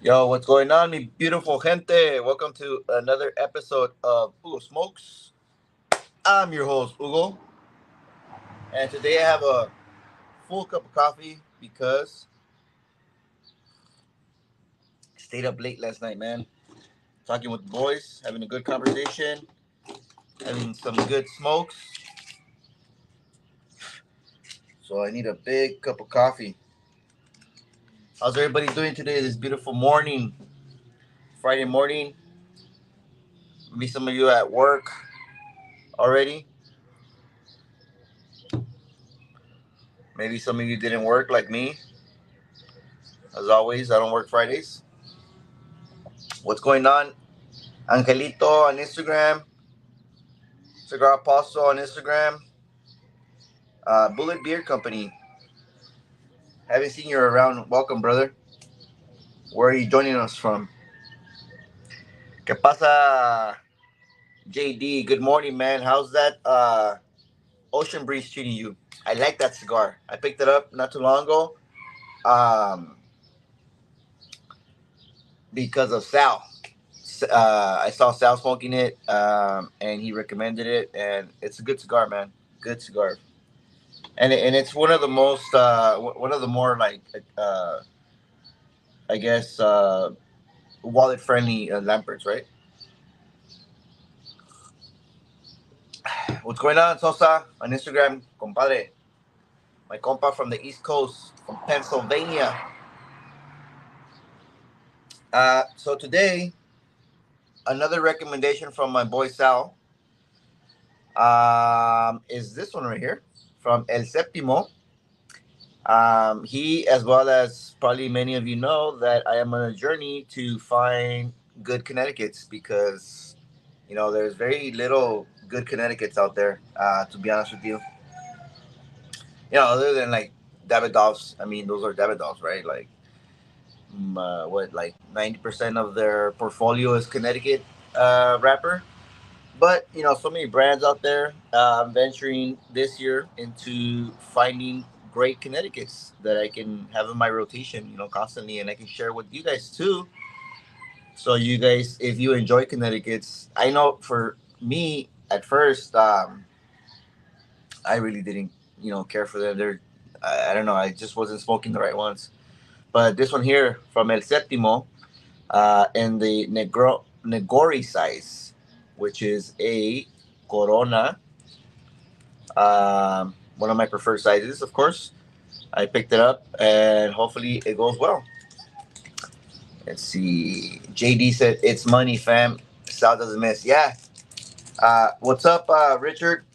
Yo, what's going on, mi beautiful gente? Welcome to another episode of Ugo Smokes. I'm your host, Ugo, and today I have a full cup of coffee because I stayed up late last night, man. Talking with the boys, having a good conversation, having some good smokes. So I need a big cup of coffee. How's everybody doing today, this beautiful morning, Friday morning? Maybe some of you at work already. Maybe some of you didn't work like me. As always, I don't work Fridays. What's going on? Angelito on Instagram, Cigar Apostle on Instagram, Bullet Beer Company. Haven't seen you around. Welcome, brother. Where are you joining us from? ¿Qué pasa, JD? Good morning, man. How's that Ocean Breeze treating you? I like that cigar. I picked it up not too long ago um, because of Sal. I saw Sal smoking it, and he recommended it, and it's a good cigar, man. Good cigar. And it's one of the most one of the more like I guess wallet friendly lamparts, right? What's going on, Sosa, on Instagram, compadre? My compa from the East Coast, from Pennsylvania. So today, another recommendation from my boy Sal is this one right here from El Séptimo. He, as well as probably many of you know, that I am on a journey to find good Connecticut's because, there's very little good Connecticut's out there, to be honest with you. Other than like Davidoffs, I mean, those are Davidoffs, right? Like, what, like 90% of their portfolio is Connecticut wrapper. But, so many brands out there. I'm venturing this year into finding great Connecticut's that I can have in my rotation, constantly, and I can share with you guys too. So, you guys, if you enjoy Connecticut's, I know for me at first, I really didn't, care for them. I don't know, I just wasn't smoking the right ones. But this one here from El Séptimo, in the Negori size, which is a Corona, one of my preferred sizes, of course. I picked it up, and hopefully it goes well. Let's see. JD said it's money, fam. Sal doesn't miss. Yeah. What's up, Richard?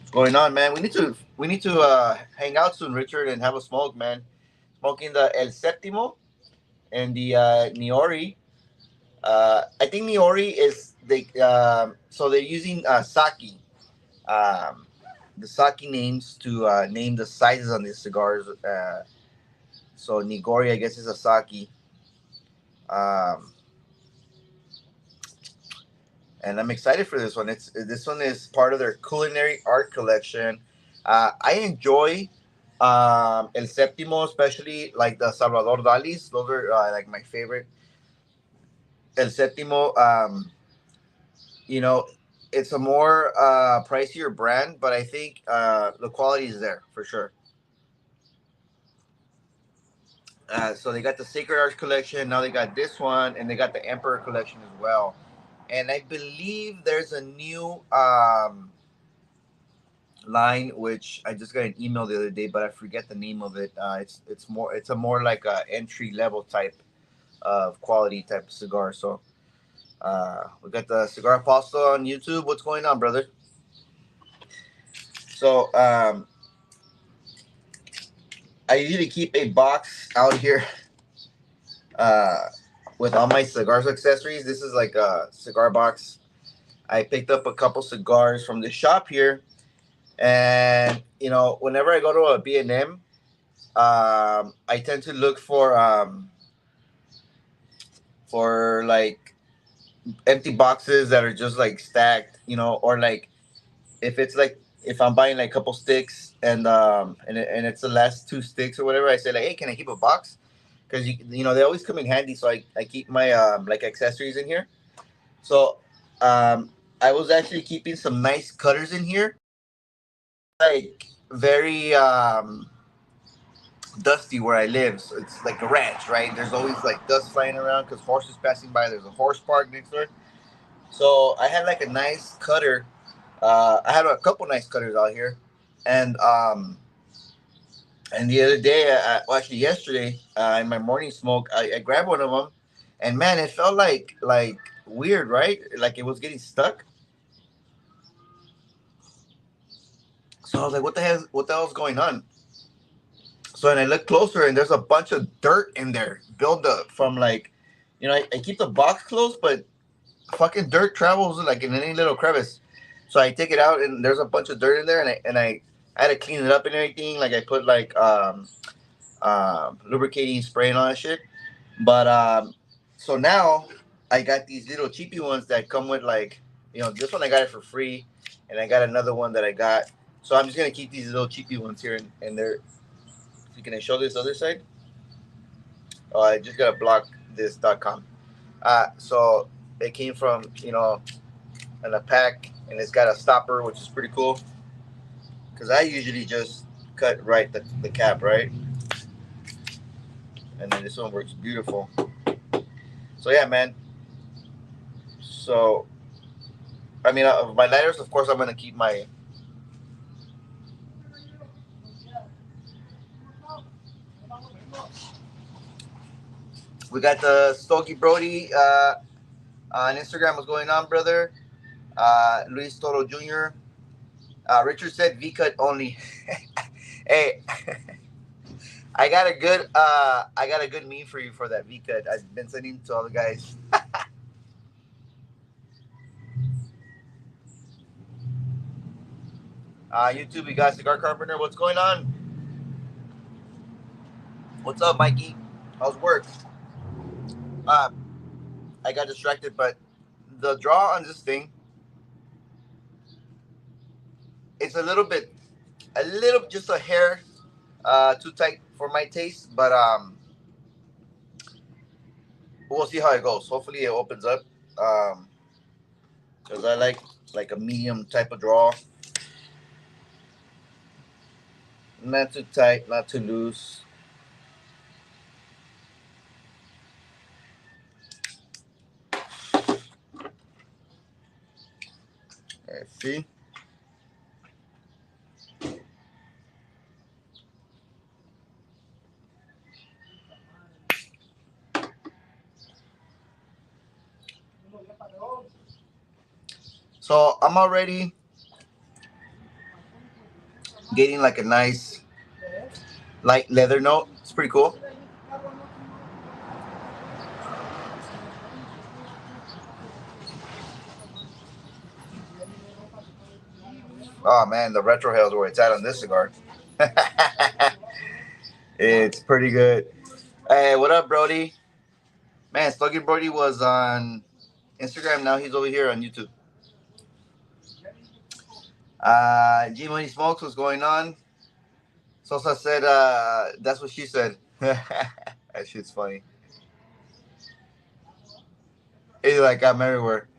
What's going on, man? We need to hang out soon, Richard, and have a smoke, man. Smoking the El Séptimo and the Niori. I think Niori is so they're using Saki, um, the Saki names to name the sizes on these cigars. So Nigori, I guess, is a Saki, um, and I'm excited for this one. This one is part of their culinary art collection. I enjoy El Séptimo, especially like the Salvador Dalis. Those are like my favorite. El Séptimo. You know, it's a more pricier brand, but I think the quality is there for sure. So they got the Sacred Arts collection. Now they got this one, and they got the Emperor collection as well. And I believe there's a new line which I just got an email the other day, but I forget the name of it. It's a more like a entry level type of quality type of cigar. So we got the Cigar Apostle on YouTube. What's going on, brother? So I usually keep a box out here uh, with all my cigars accessories. This is like a cigar box. I picked up a couple cigars from the shop here, and whenever I go to a B&M, I tend to look for like empty boxes that are just like stacked, or like if it's like if I'm buying like a couple sticks and it's the last two sticks or whatever, I say like, hey, can I keep a box? because they always come in handy. So I keep my like accessories in here. So I was actually keeping some nice cutters in here, like very dusty where I live. So it's like a ranch, right? There's always like dust flying around because horses passing by. There's a horse park next door. So I had like a nice cutter. I had a couple nice cutters out here, and and the other day, well, actually yesterday, in my morning smoke, I grabbed one of them, and man, it felt like weird, right? Like it was getting stuck. So I was like, what the hell's going on? So then I look closer, and there's a bunch of dirt in there, build up from like, I keep the box closed, but fucking dirt travels like in any little crevice. So I take it out, and there's a bunch of dirt in there, and I had to clean it up and everything. Like I put like lubricating spray and all that shit. But so now I got these little cheapy ones that come with like, this one I got it for free, and I got another one that I got. So I'm just gonna keep these little cheapy ones here, and they're. Can I show this other side? Oh, I just gotta block this.com. So it came from in a pack, and it's got a stopper, which is pretty cool. Because I usually just cut right the cap, right, and then this one works beautiful. So yeah, man. So I mean, my lighters, of course, I'm gonna keep my. We got the Stogie Brody on Instagram. What's going on, brother? Luis Toro Jr. Richard said V cut only. Hey, I got a good meme for you for that V cut. I've been sending to all the guys. YouTube, we got Cigar Carpenter. What's going on? What's up, Mikey? How's work? Uh, I got distracted, but the draw on this thing, it's a little, just a hair too tight for my taste, but we'll see how it goes. Hopefully, it opens up. Um, because I like a medium type of draw, not too tight, not too loose. Let's see. So I'm already getting like a nice light leather note. It's pretty cool. Oh man, the retro hell's where it's at on this cigar. It's pretty good. Hey, what up, Brody? Man, Sluggy Brody was on Instagram. Now he's over here on YouTube. G Money Smokes, what's going on? Sosa said, that's what she said. That shit's funny. It's like I'm everywhere.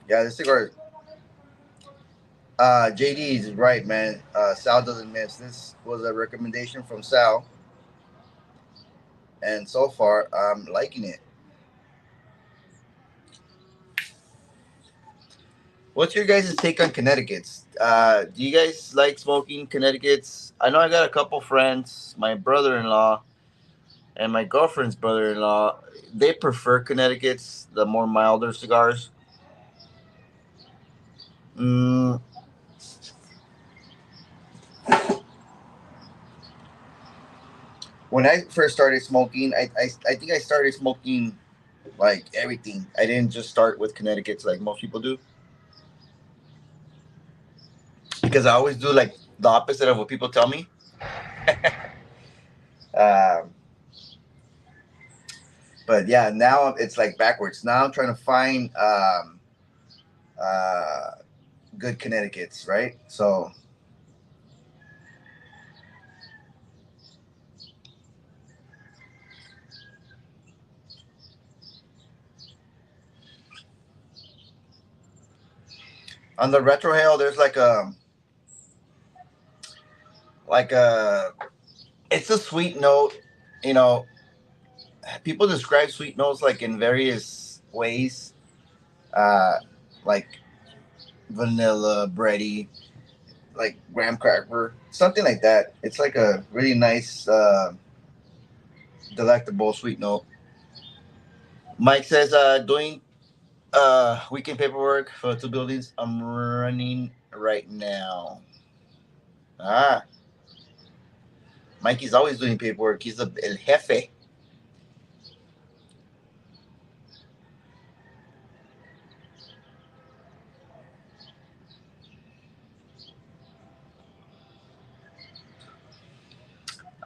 Yeah, this cigar. JD is right, man. Sal doesn't miss. This was a recommendation from Sal, and so far I'm liking it. What's your guys' take on Connecticut's? Do you guys like smoking Connecticut's? I know I got a couple friends, my brother-in-law and my girlfriend's brother-in-law. They prefer Connecticut's, the more milder cigars. Mm, when I first started smoking, I think I started smoking like everything. I didn't just start with Connecticut's like most people do, because I always do like the opposite of what people tell me. Um, but yeah, now it's like backwards. Now I'm trying to find uh, good Connecticut's, right? So on the retro hail, there's like a it's a sweet note. You know, people describe sweet notes like in various ways, uh, like vanilla, bready, like graham cracker, something like that. It's like a really nice, delectable sweet note. Mike says, doing weekend paperwork for two buildings. I'm running right now. Ah, Mikey's always doing paperwork. He's the el jefe.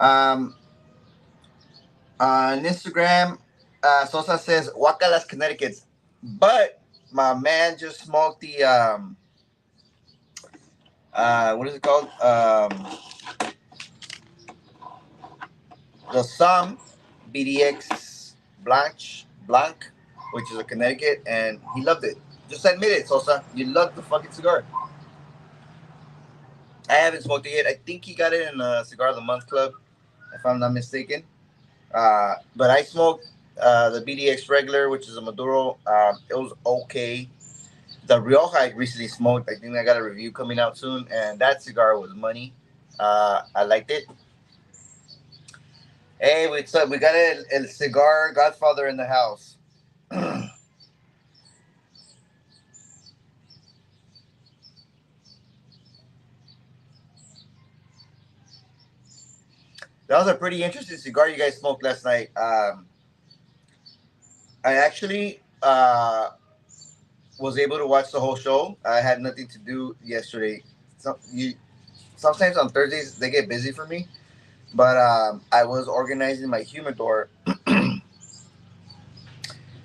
Um, on Instagram, Sosa says Wakalas, Connecticut, but my man just smoked what is it called? The Sam BDX Blanc, which is a Connecticut, and he loved it. Just admit it, Sosa. You loved the fucking cigar. I haven't smoked it yet. I think he got it in a Cigar of the Month Club, if I'm not mistaken. But I smoked the BDX regular, which is a Maduro. It was okay. The Rioja I recently smoked. I think I got a review coming out soon, and that cigar was money. I liked it. Hey, we got a cigar Godfather in the house. That was a pretty interesting cigar you guys smoked last night. I actually was able to watch the whole show. I had nothing to do yesterday. Sometimes on Thursdays they get busy for me, but I was organizing my humidor,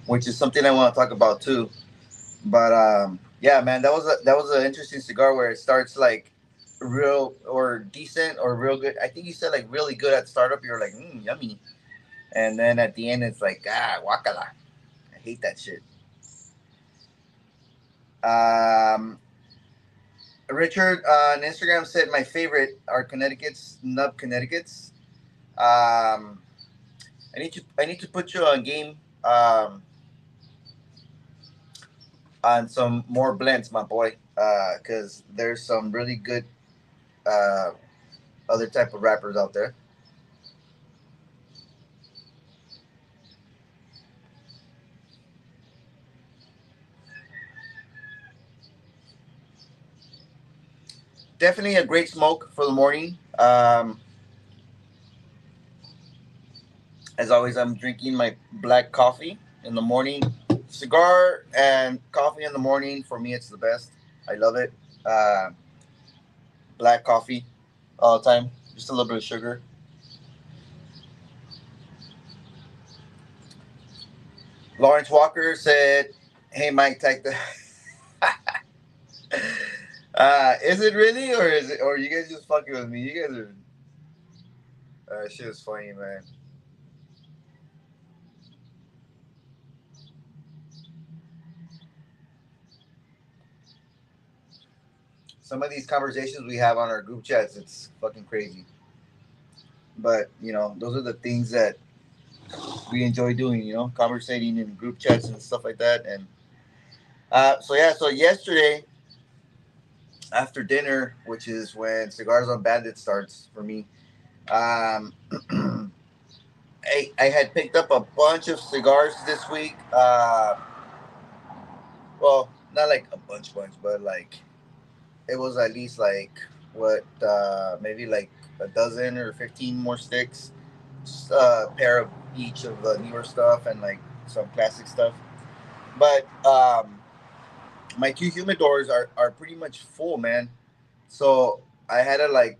which is something I want to talk about too. But yeah, man, that was an interesting cigar where it starts like real or decent or real good. I think you said like really good at startup. You're like, yummy, and then at the end it's like wakala. I hate that shit. Um, Richard on Instagram said my favorite are Connecticut's Nub Connecticut's. Um, I need to put you on game on some more blends, my boy, because there's some really good uh, other type of rappers out there. Definitely a great smoke for the morning. As always, I'm drinking my black coffee in the morning. Cigar and coffee in the morning for me, it's the best. I love it. Uh, Black coffee all the time. Just a little bit of sugar. Lawrence Walker said, "Hey Mike, take the." Is it really, or is it, or you guys just fucking with me? You guys are. Shit is funny, man. Some of these conversations we have on our group chats, it's fucking crazy. But those are the things that we enjoy doing. Conversating in group chats and stuff like that. And so yeah, so yesterday after dinner, which is when Cigars on Bandit starts for me, um, I had picked up a bunch of cigars this week. Well, not like a bunch, but like it was at least like what maybe like a dozen or 15 more sticks, just a pair of each of the newer stuff and like some classic stuff. But my two humidors are pretty much full, man. So I had to like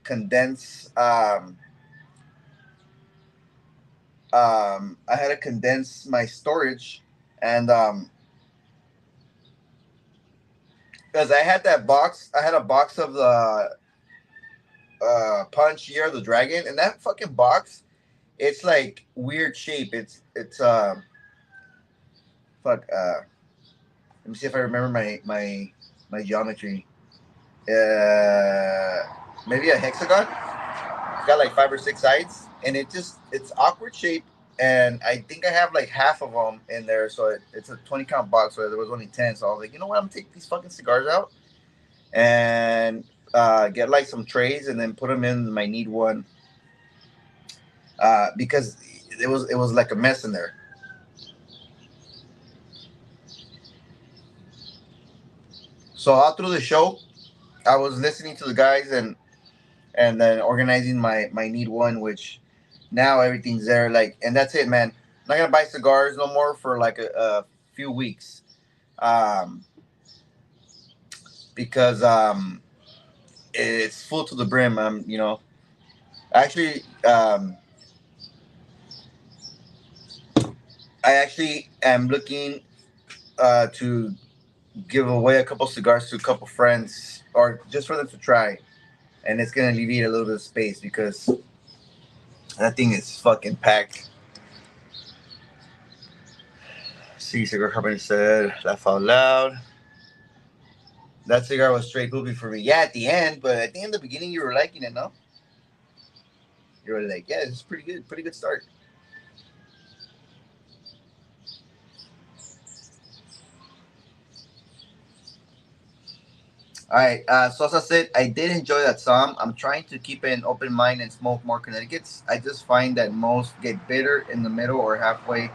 I had to condense my storage, and because I had that box. I had a box of the Punch Year of the Dragon, and that fucking box, it's like weird shape. It's fuck. Let me see if I remember my geometry. Uh, Maybe a hexagon. It's got like 5 or 6 sides, and it's awkward shape. And I think I have like half of them in there, so it's a 20 count box. So there was only 10. So I was like, you know what? I'm gonna take these fucking cigars out and get like some trays, and then put them in my need one, because it was like a mess in there. So all through the show, I was listening to the guys and then organizing my need one, which now everything's there. Like, and that's it, man. I'm not gonna buy cigars no more for like a few weeks, um, because it's full to the brim. Actually, I actually am looking to give away a couple cigars to a couple friends, or just for them to try, and it's gonna alleviate a little bit of space because that thing is fucking packed. See, cigar company said, laugh out loud. That cigar was straight poopy for me. Yeah, at the end, but I think in the beginning you were liking it, no? You were like, yeah, it's pretty good start. All right, Sosa said, I did enjoy that song. I'm trying to keep an open mind and smoke more Connecticut's. I just find that most get bitter in the middle or halfway to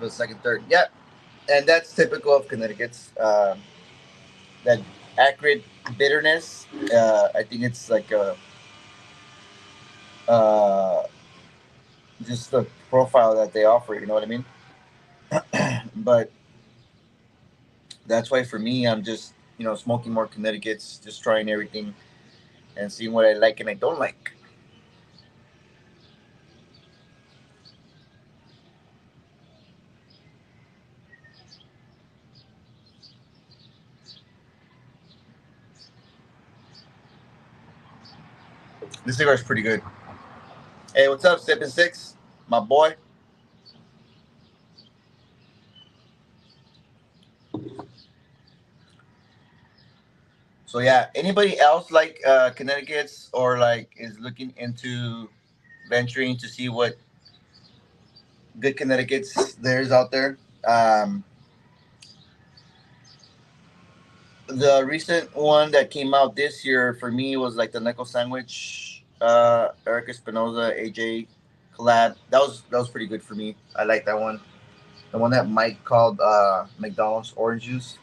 the second, third. Yeah, and that's typical of Connecticut's. That acrid bitterness. I think it's like uh, just the profile that they offer. You know what I mean? But that's why for me, I'm just smoking more Connecticut's, just trying everything and seeing what I like and I don't like. This cigar is pretty good. Hey, what's up, Sippin' Six, my boy? So yeah, anybody else like Connecticut's, or like is looking into venturing to see what good Connecticut's there's out there? Um, the recent one that came out this year for me was like the Nickel Sandwich, Eric Espinoza, AJ collab. That was pretty good for me. I like that one. The one that Mike called McDonald's orange juice.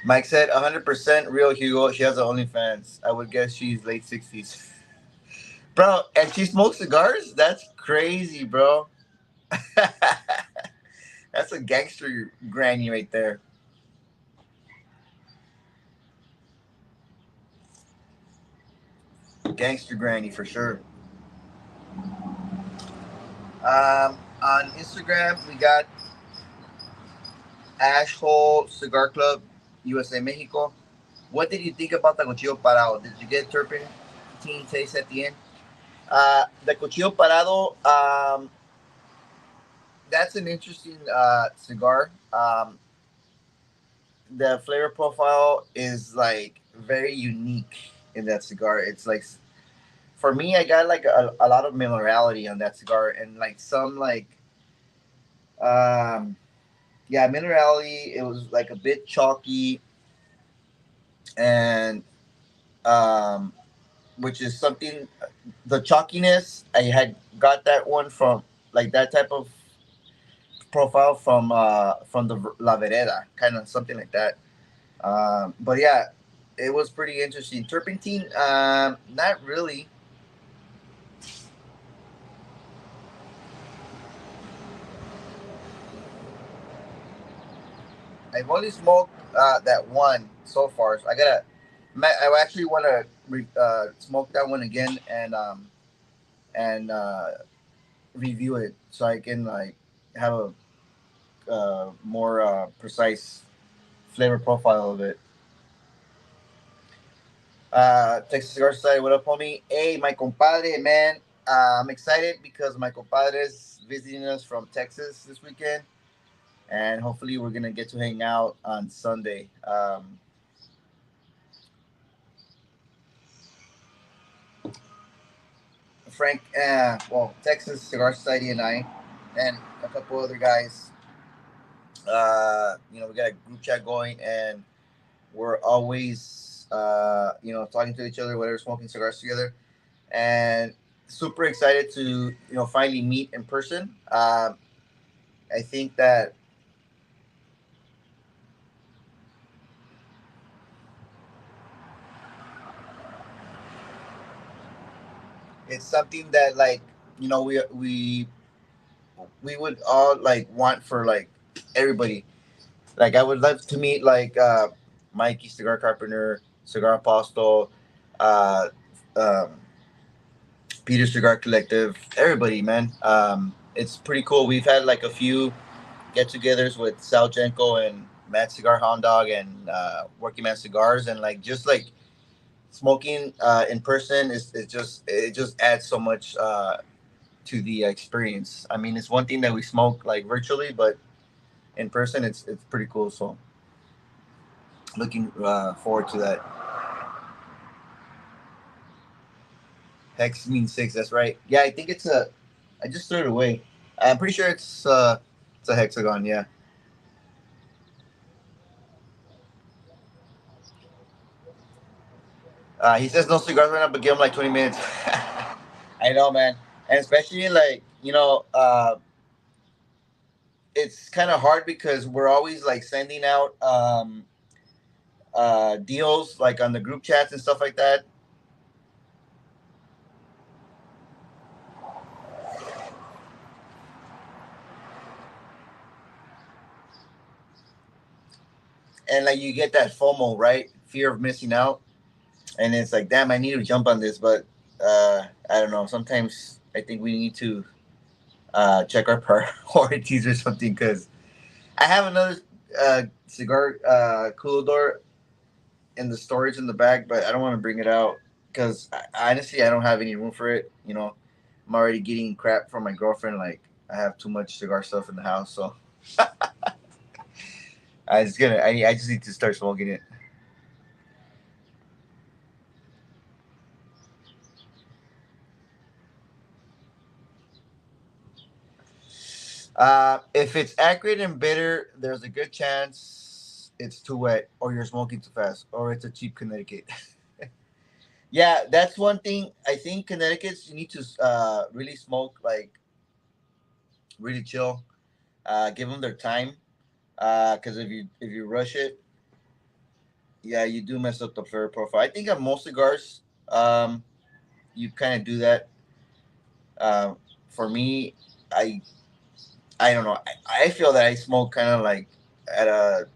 Mike said 100% real Hugo. She has a OnlyFans. I would guess she's late 60s. Bro, and she smokes cigars? That's crazy, bro. That's a gangster granny right there. Gangster granny for sure. On Instagram, we got Ashhole Cigar Club, USA Mexico. What did you think about the Cuchillo Parado? Did you get turpentine taste at the end? The Cuchillo Parado, that's an interesting cigar. The flavor profile is like very unique in that cigar. It's like, for me, I got like a lot of minerality on that cigar, and like some like um yeah, minerality. It was like a bit chalky, and um which is something, the chalkiness I had got that one from, like that type of profile from the La Vereda, kind of something like that. But yeah, it was pretty interesting. Turpentine, not really. I've only smoked that one. so far. So I gotta. I actually want to smoke that one again and review it so I can like have a more precise flavor profile of it. Texas Cigar Society, what up, homie? Hey, my compadre, man. I'm excited because my compadre is visiting us from Texas this weekend, and hopefully we're gonna get to hang out on Sunday. Frank, well, Texas Cigar Society and I, and a couple other guys, we got a group chat going, and we're always, talking to each other, whatever, smoking cigars together, and super excited to, finally meet in person. I think that it's something that, like, we would all like want for like everybody. Like, I would love to meet like Mikey Cigar Carpenter, Cigar Apostle, uh, um, Peter Cigar Collective, everybody, man. It's pretty cool. We've had like a few get-togethers with Sal Jenko and Matt Cigar Hound Dog and Working Man Cigars, and like just like smoking in person it just adds so much to the experience. I mean, it's one thing that we smoke like virtually, but in person, it's pretty cool. So looking forward to that. Hex means six. That's right. Yeah, I think it's a. I just threw it away. I'm pretty sure it's a hexagon. Yeah. He says no cigars right now, but give him like 20 minutes. I know, man, and especially like it's kind of hard because we're always like sending out deals like on the group chats and stuff like that. And like you get that FOMO, right? Fear of missing out, and it's like, damn, I need to jump on this, but I don't know. Sometimes I think we need to check our priorities or something. Because I have another cigar cooler in the storage in the back, but I don't want to bring it out because honestly, I don't have any room for it. I'm already getting crap from my girlfriend. Like, I have too much cigar stuff in the house, so I just need to start smoking it. If it's accurate and bitter, there's a good chance it's too wet, or you're smoking too fast, or it's a cheap Connecticut. Yeah, that's one thing. I think Connecticut's you need to really smoke like really chill. Give them their time. Because if you rush it, yeah, you do mess up the flavor profile. I think on most cigars, you kind of do that. Uh, for me, I I don't know. I feel that I smoke kind of like at a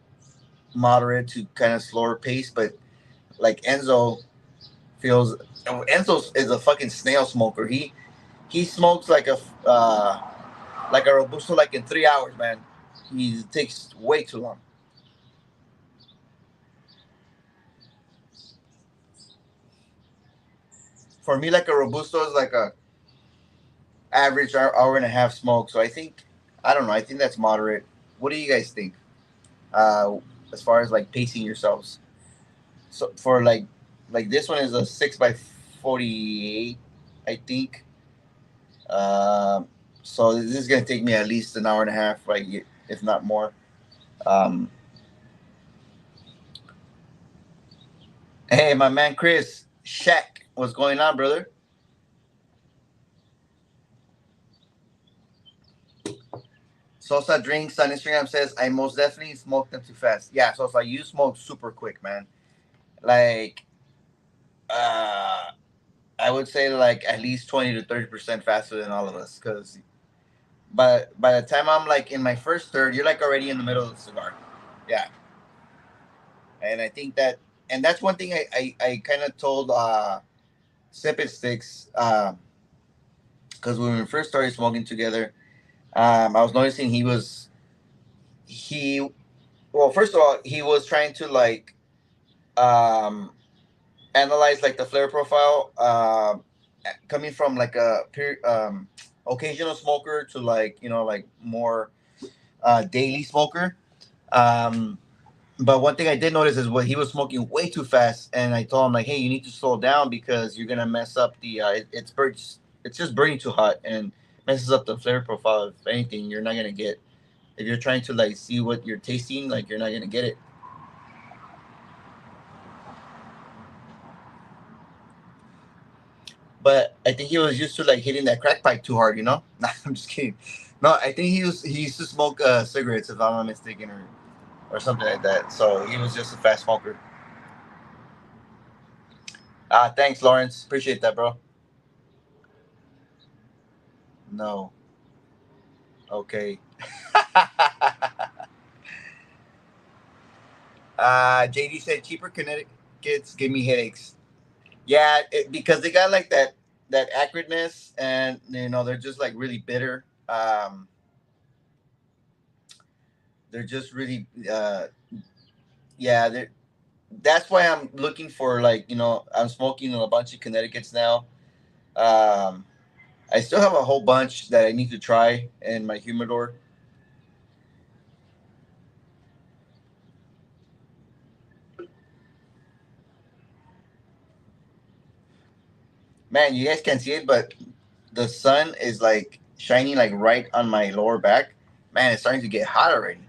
moderate to kind of slower pace, but like feels Enzo is a fucking snail smoker. He smokes like a robusto like in 3 hours, man. He takes way too long. For me, like a robusto is like a average hour and a half smoke. So I don't know. I think that's moderate. What do you guys think? Uh, as far as like pacing yourselves. So for like this one is a 6 by 48, I think. Um, so this is gonna take me at least an hour and a half, like if not more. Um, hey, my man Chris Shaq, what's going on, brother? Sosa Drinks on Instagram says I most definitely smoked them too fast. Yeah, Sosa, you smoke super quick, man. Like, uh, I would say like at least 20 to 30% faster than all of us. Because by the time I'm like in my first third, you're like already in the middle of the cigar. Yeah. And I think that, and that's one thing I kind of told Sip It Sticks, because when we first started smoking together, I was noticing he well, first of all, he was trying to like um, analyze like the flavor profile, coming from like a occasional smoker to like like more daily smoker. Um, but one thing I did notice is what he was smoking way too fast, and I told him like, hey, you need to slow down because you're gonna mess up the it's just burning too hot and messes up the flavor profile. If anything, you're not gonna get if you're trying to like see what you're tasting, like you're not gonna get it. But I think he was used to like hitting that crack pipe too hard, you know. Nah, I'm just kidding. No, I think he used to smoke cigarettes, if I'm not mistaken, or something like that. So he was just a fast smoker. Thanks, Lawrence. Appreciate that, bro. No. Okay. JD said cheaper Connecticut's give me headaches. Yeah, because they got like that acridness, and they're just like really bitter. They're just really yeah. That's why I'm looking for like I'm smoking a bunch of Connecticut's now. Um, I still have a whole bunch that I need to try in my humidor. Man, you guys can't see it, but the sun is like shining like right on my lower back. Man, it's starting to get hot already.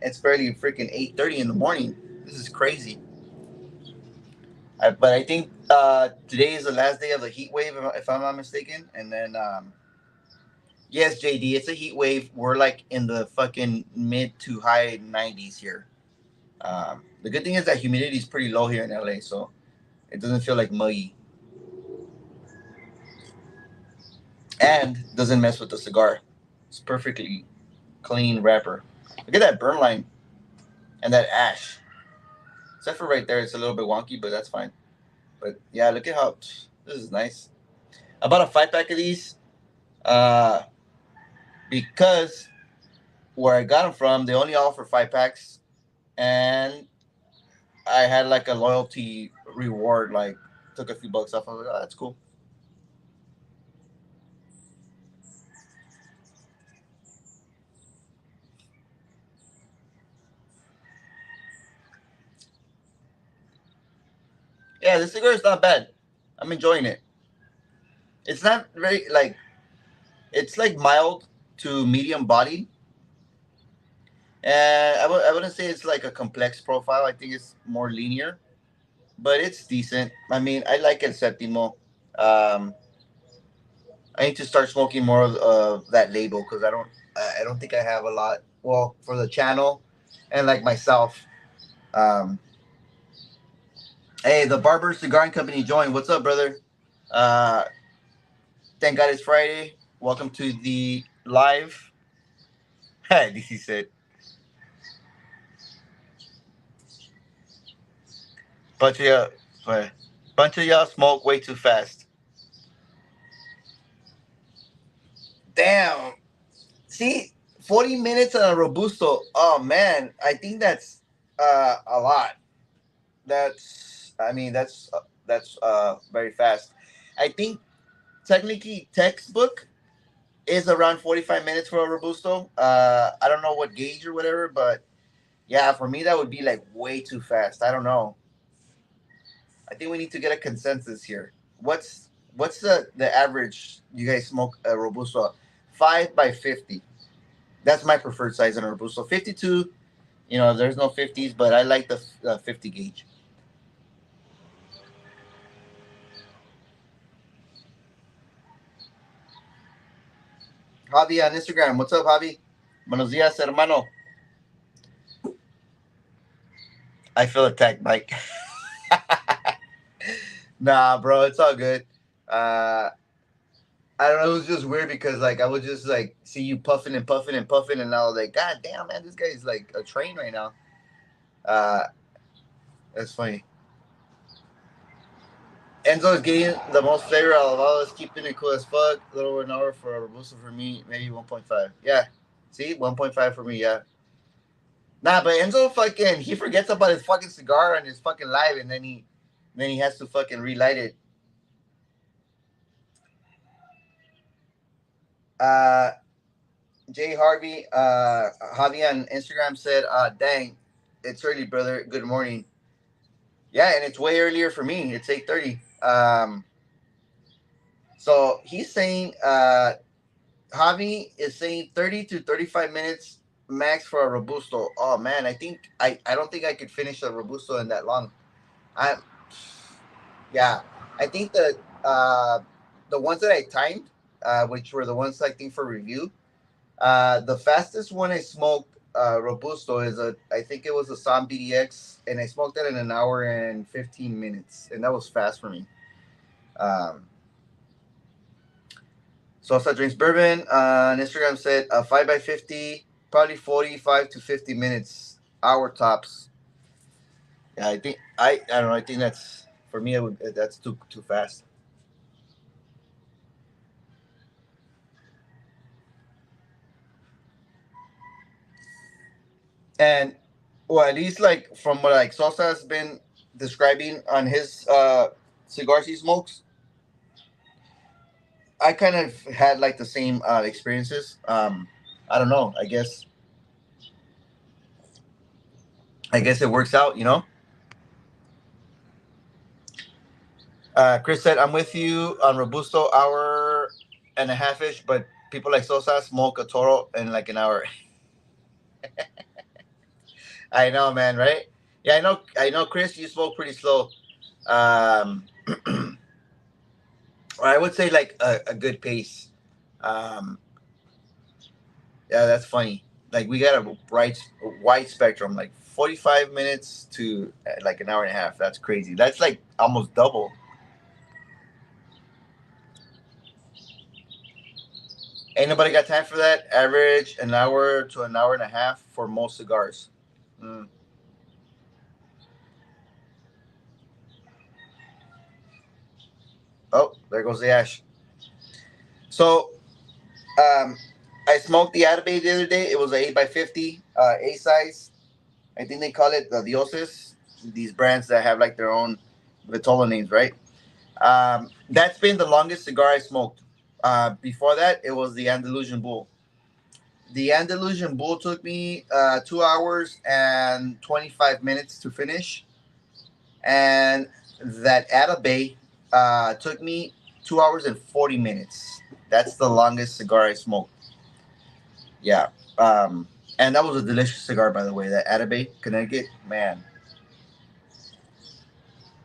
It's barely freaking 8:30 in the morning. This is crazy. But I think today is the last day of the heat wave, if I'm not mistaken. And then yes, JD, it's a heat wave. We're like in the fucking mid to high 90s here. The good thing is that humidity is pretty low here in LA, so it doesn't feel like muggy and doesn't mess with the cigar. It's perfectly clean wrapper. Look at that burn line and that ash. Except for right there, it's a little bit wonky, but that's fine. But yeah, look at how this is nice. I bought a 5 pack of these uh, because where I got them from, they only offer 5 packs, and I had like a loyalty reward, like took a few bucks off. I was like, oh, that's cool. Yeah, this cigar is not bad. I'm enjoying it. It's not very like it's like mild to medium bodied. And I wouldn't say it's like a complex profile. I think it's more linear, but it's decent. I mean, I like El Séptimo. Um, I need to start smoking more of that label because I don't think I have a lot. Well, for the channel and like myself. Um, hey, the Barber Cigar and Company joined. What's up, brother? Uh, thank God it's Friday. Welcome to the live. DC said, bunch of y'all, bunch of y'all smoke way too fast. Damn. See, 40 minutes on a Robusto. Oh, man. I think that's a lot. I mean, that's very fast. I think technically textbook is around 45 minutes for a Robusto. I don't know what gauge or whatever, but yeah, for me, that would be like way too fast. I don't know. I think we need to get a consensus here. What's the average you guys smoke a Robusto? 5 by 50. That's my preferred size in a Robusto. 52. There's no 50s, but I like the 50 gauge. Javi on Instagram. What's up, Javi? Buenos dias, hermano. I feel attacked, Mike. Nah, bro, it's all good. Uh, I don't know. It was just weird because like I would just like see you puffing and puffing and puffing, and I was like, God damn, man, this guy is like a train right now. Uh, That's funny. Enzo is getting the most flavor out of all of us, keeping it cool as fuck. A little over an hour for a robusto for me, maybe 1.5. Yeah. See? 1.5 for me, yeah. Nah, but Enzo fucking he forgets about his fucking cigar and his fucking live, and then he has to fucking relight it. Uh Jay Harvey, Javi on Instagram said, dang, it's early, brother. Good morning. Yeah, and it's way earlier for me. It's 8:30. So he's saying Javi is saying 30 to 35 minutes max for a robusto. Oh man, I don't think I could finish a robusto in that long. I Yeah, I think the ones that I timed, which were the ones I think for review, the fastest one I smoked robusto is I think it was a Sam BDX, and I smoked that in an hour and 15 minutes, and that was fast for me. Um, Sosa drinks bourbon. On Instagram said 5x50, probably 45 to 50 minutes, hour tops. Yeah, I don't know. I think that's for me. That's too fast. And well, at least like from what like Sosa has been describing on his cigars he smokes, I kind of had like the same experiences. I don't know. I guess it works out. Chris said, "I'm with you on Robusto, hour and a half ish, but people like Sosa smoke a Toro in like an hour." I know, man. Right? Yeah, I know. I know, Chris. You smoke pretty slow. Um, or I would say like a good pace. Um, yeah, that's funny. Like we got a wide spectrum, like 45 minutes to like an hour and a half. That's crazy. That's like almost double. Ain't nobody got time for that. Average an hour to an hour and a half for most cigars. Mm. Oh, there goes the ash. So, um, I smoked the Atabay the other day. It was a 8x50 A size. I think they call it the Dioses. These brands that have like their own Vitola names, right? That's been the longest cigar I smoked. Before that, it was the Andalusian Bull. The Andalusian Bull took me 2 hours and 25 minutes to finish, and that Atabay took me 2 hours and 40 minutes. That's the longest cigar I smoked. Yeah. And that was a delicious cigar, by the way. That Atabay, Connecticut, man.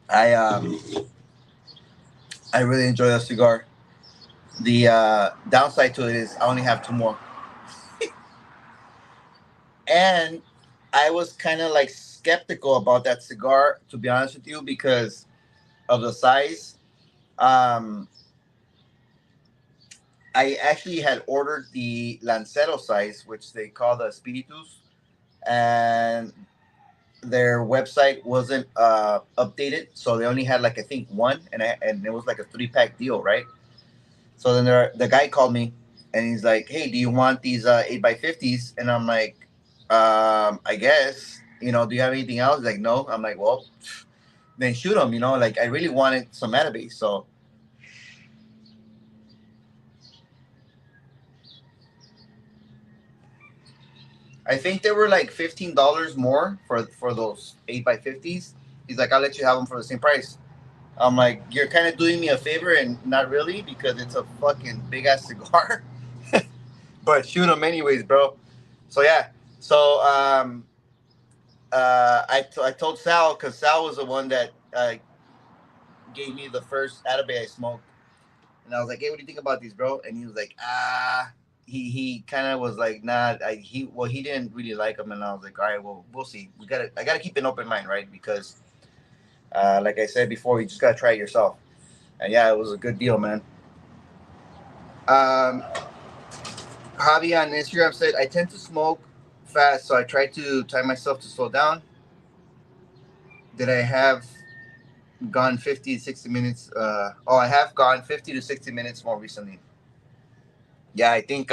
I um, I really enjoy that cigar. The downside to it is I only have two more, and I was kind of like skeptical about that cigar, to be honest with you, because of the size. Um, I actually had ordered the Lancero size, which they call the Spiritus, and their website wasn't updated, so they only had like I think one, and it was like a 3-pack deal, right? So then the guy called me, and he's like, "Hey, do you want these 8x50s?" And I'm like, "I guess. Do you have anything else?" He's like, "No." I'm like, "Well, then shoot them." Like I really wanted some Metabase, so I think they were like $15 more for those 8x50s. He's like, "I'll let you have them for the same price." I'm like, "You're kind of doing me a favor, and not really because it's a fucking big ass cigar." But shoot them anyways, bro. So yeah. So I told Sal, because Sal was the one that gave me the first Atabay I smoked, and I was like, "Hey, what do you think about these, bro?" And he was like, "Ah." He kind of was like, "Nah." He didn't really like them, and I was like, "All right, well, we'll see. I gotta keep an open mind, right? Because like I said before, you just gotta try it yourself." And yeah, it was a good deal, man. Um, Javi on Instagram said, "I tend to smoke fast, so I try to time myself to slow down. did I have gone 50 to 60 minutes? I have gone 50 to 60 minutes more recently. Yeah, I think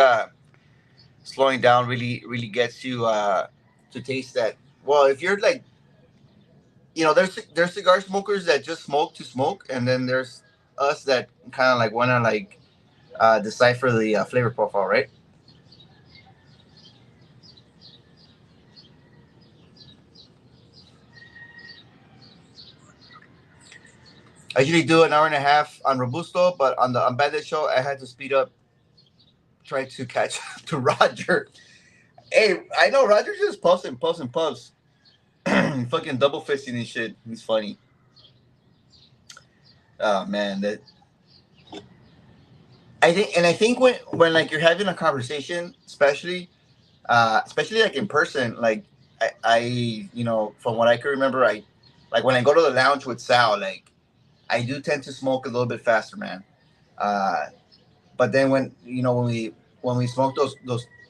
slowing down really gets you to taste that. Well, if you're like, there's cigar smokers that just smoke to smoke, and then there's us that kind of like want to like decipher the flavor profile, right? I usually do an hour and a half on Robusto, but on the on Bandit show, I had to speed up, try to catch to Roger. Hey, I know Roger just puffs and puffs and puffs, fucking double fisting and shit. He's funny. Oh man, that I think when like you're having a conversation, especially like in person, like I from what I can remember, I like when I go to the lounge with Sal, like I do tend to smoke a little bit faster, man. Uh, but then when we smoke those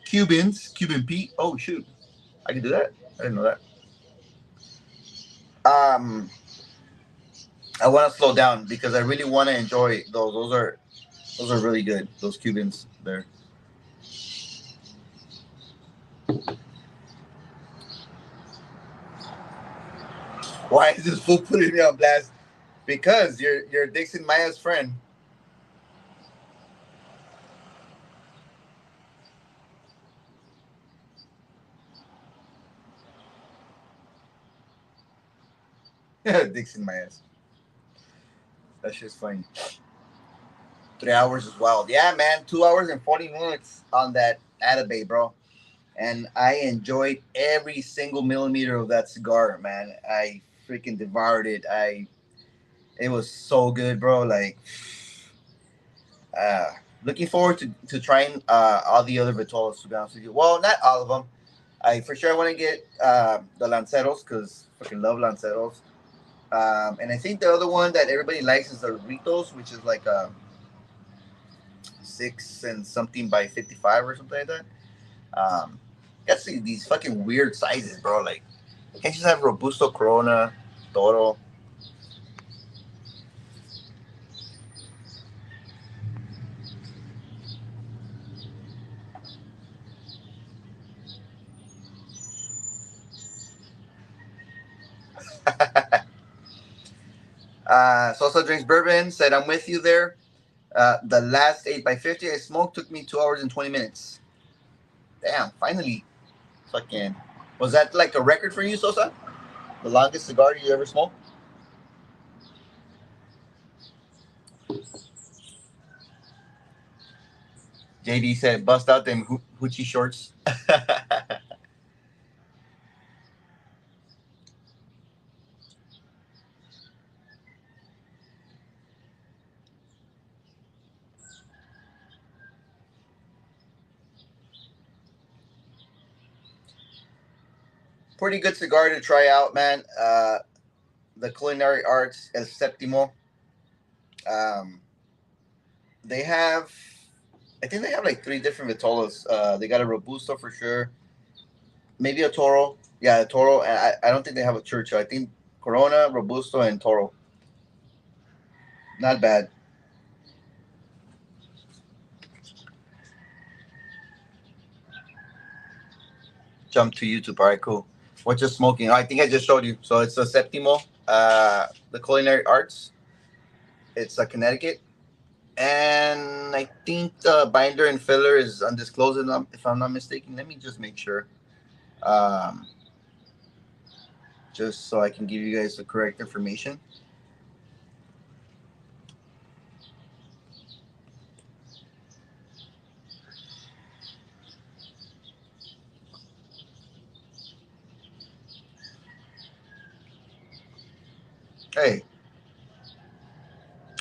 Cuban Pete, oh shoot, I can do that. I didn't know that. Um, I want to slow down because I really want to enjoy those. Those are really good. Those Cubans there. Why is this fool putting me on blast? Because you're Dixon Maya's friend. Dixon Maya's. That shit's funny. 3 hours is wild. Yeah, man. 2 hours and 40 minutes on that Atabay, bro. And I enjoyed every single millimeter of that cigar, man. I freaking devoured it. It was so good, bro. Like, uh, looking forward to trying all the other Vitolas, to be honest with you. Well, not all of them. I for sure want to get the Lanceros because fucking love Lanceros. And I think the other one that everybody likes is the Ritos, which is like 6 and something by 55 or something like that. Um, got these fucking weird sizes, bro. Like, can't you just have Robusto, Corona, Toro? Sosa drinks bourbon. Said I'm with you there. The last 8 by 50 I smoked took me 2 hours and 20 minutes. Damn, finally, fucking. Was that like a record for you, Sosa? The longest cigar you ever smoked? JD said, "Bust out them hoochie shorts." Pretty good cigar to try out, man. The Culinary Arts El Septimo. Um, they have, I think they have like three different vitolas. They got a Robusto for sure, maybe a Toro. Yeah, a Toro, and I don't think they have a Churchill. I think Corona, Robusto, and Toro. Not bad. Jump to YouTube. All right, cool. What's just smoking? I think I just showed you. So it's a Septimo, the Culinary Arts. It's a Connecticut. And I think the binder and filler is undisclosed, if I'm not mistaken. Let me just make sure. Um, just so I can give you guys the correct information. Hey,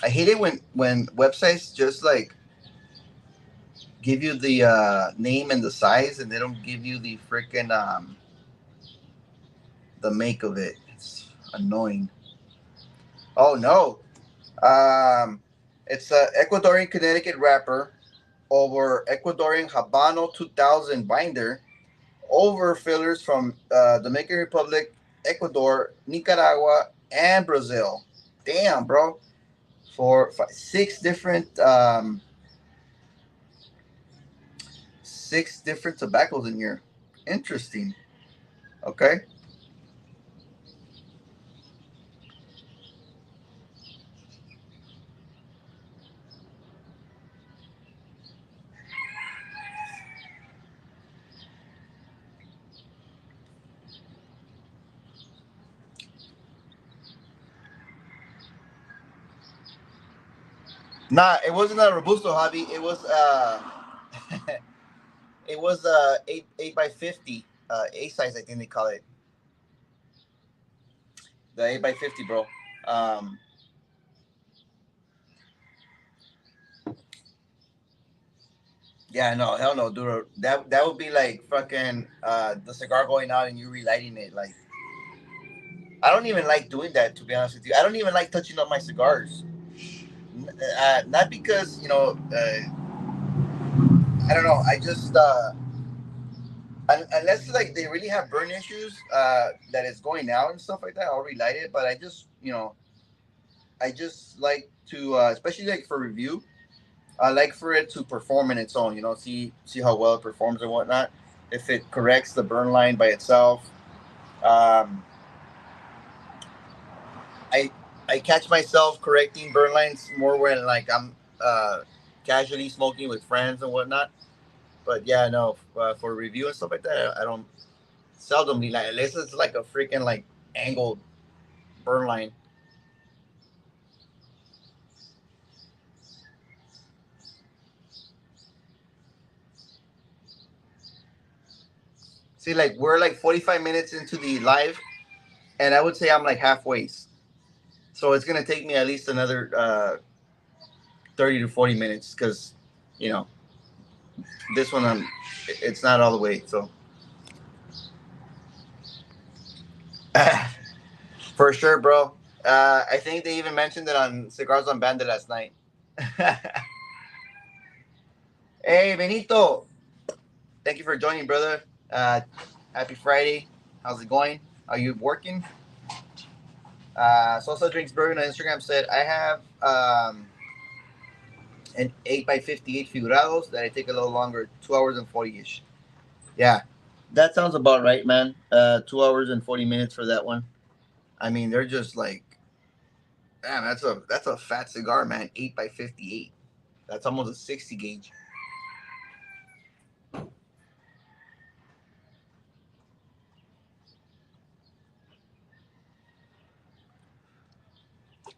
I hate it when websites just like give you the name and the size, and they don't give you the freaking the make of it. It's annoying. Oh no, um, it's a Ecuadorian Connecticut wrapper over Ecuadorian Habano 2000 binder over fillers from Dominican Republic Ecuador, Nicaragua, and Brazil. Damn, bro. For six different tobaccos in here. Interesting. Okay. Nah, it wasn't a robusto hobby. It was it was 8 by 50 A size, I think they call it, the 8 by 50, bro. Um, yeah, no, hell no, dude. That would be like fucking the cigar going out and you relighting it. Like I don't even like doing that, to be honest with you. I don't even like touching up my cigars. Not because I don't know. I just unless like they really have burn issues that it's going out and stuff like that, I'll relight it. But I just like to, especially like for review. I like for it to perform in its own. See how well it performs and whatnot. If it corrects the burn line by itself, um, I I catch myself correcting burn lines more when like I'm casually smoking with friends and whatnot. But yeah, no, for review and stuff like that, I don't seldomly like unless it's like a freaking like angled burn line. See, like we're like 45 minutes into the live, and I would say I'm like halfway. So it's gonna take me at least another 30 to 40 minutes because you know this one it's not all the way. So for sure, bro. I think they even mentioned it on Cigars on Bandit last night. Hey, Benito. Thank you for joining, brother. Happy Friday. How's it going? Are you working? Salsa Drinks Burger on Instagram said, I have an 8 by 58 figurados that I take a little longer, 2 hours and 40 ish. Yeah, that sounds about right, man. 2 hours and 40 minutes for that one. I mean, they're just like, damn, that's a fat cigar, man. 8 by 58. That's almost a 60 gauge.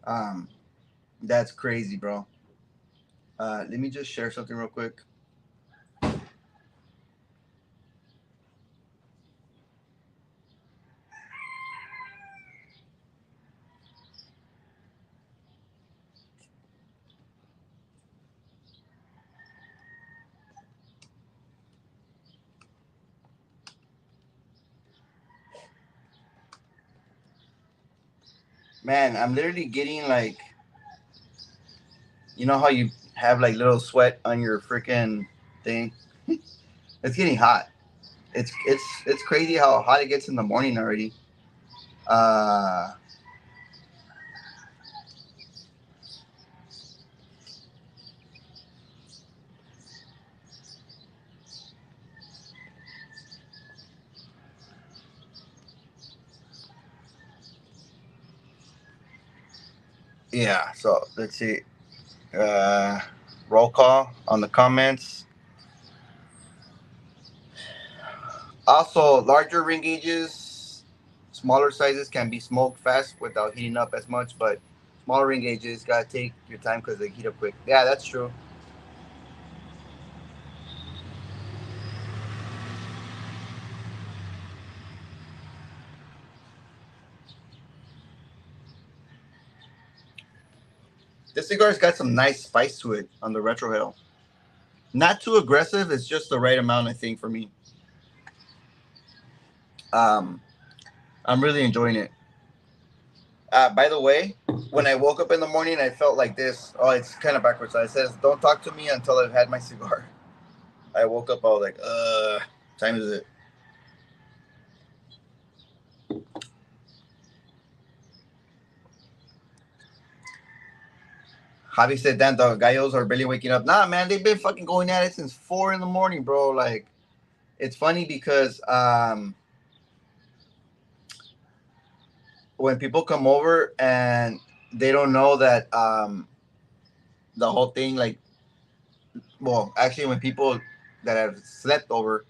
Um, that's crazy, bro. Let me just share something real quick. Man, I'm literally getting like, you know how you have like little sweat on your freaking thing? It's getting hot. It's crazy how hot it gets in the morning already. Uh, yeah. So let's see. Uh, Roll call on the comments. Also, larger ring gauges, smaller sizes can be smoked fast without heating up as much, but smaller ring gauges gotta take your time because they heat up quick. Yeah, that's true. This cigar's got some nice spice to it on the retro hill. Not too aggressive. It's just the right amount, I think, for me. Um, I'm really enjoying it. By the way, when I woke up in the morning, I felt like this. Oh, it's kind of backwards. So it says, "Don't talk to me until I've had my cigar." I woke up. I was like, time is it?" Javi said, "Damn, the gallos are barely waking up." Nah, man, they've been fucking going at it since 4 in the morning, bro. Like, it's funny because when people come over and they don't know that the whole thing, like, well, actually, when people that have slept over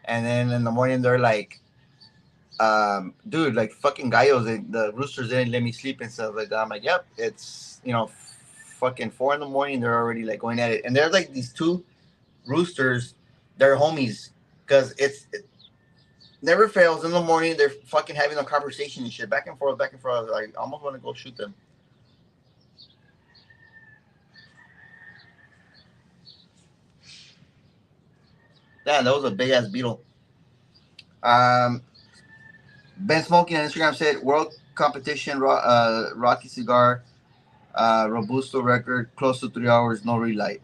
and then in the morning they're like, dude, like fucking gallos, the roosters didn't let me sleep and stuff like that. I'm like, yep, it's fucking 4 in the morning. They're already like going at it, and there's like these two roosters. They're homies because it never fails in the morning. They're fucking having a conversation and shit, back and forth, back and forth. Like, I almost want to go shoot them. Damn, that was a big ass beetle. Um, Ben Smoking on Instagram said world competition, Rocky cigar, Robusto record, close to 3 hours, no relight.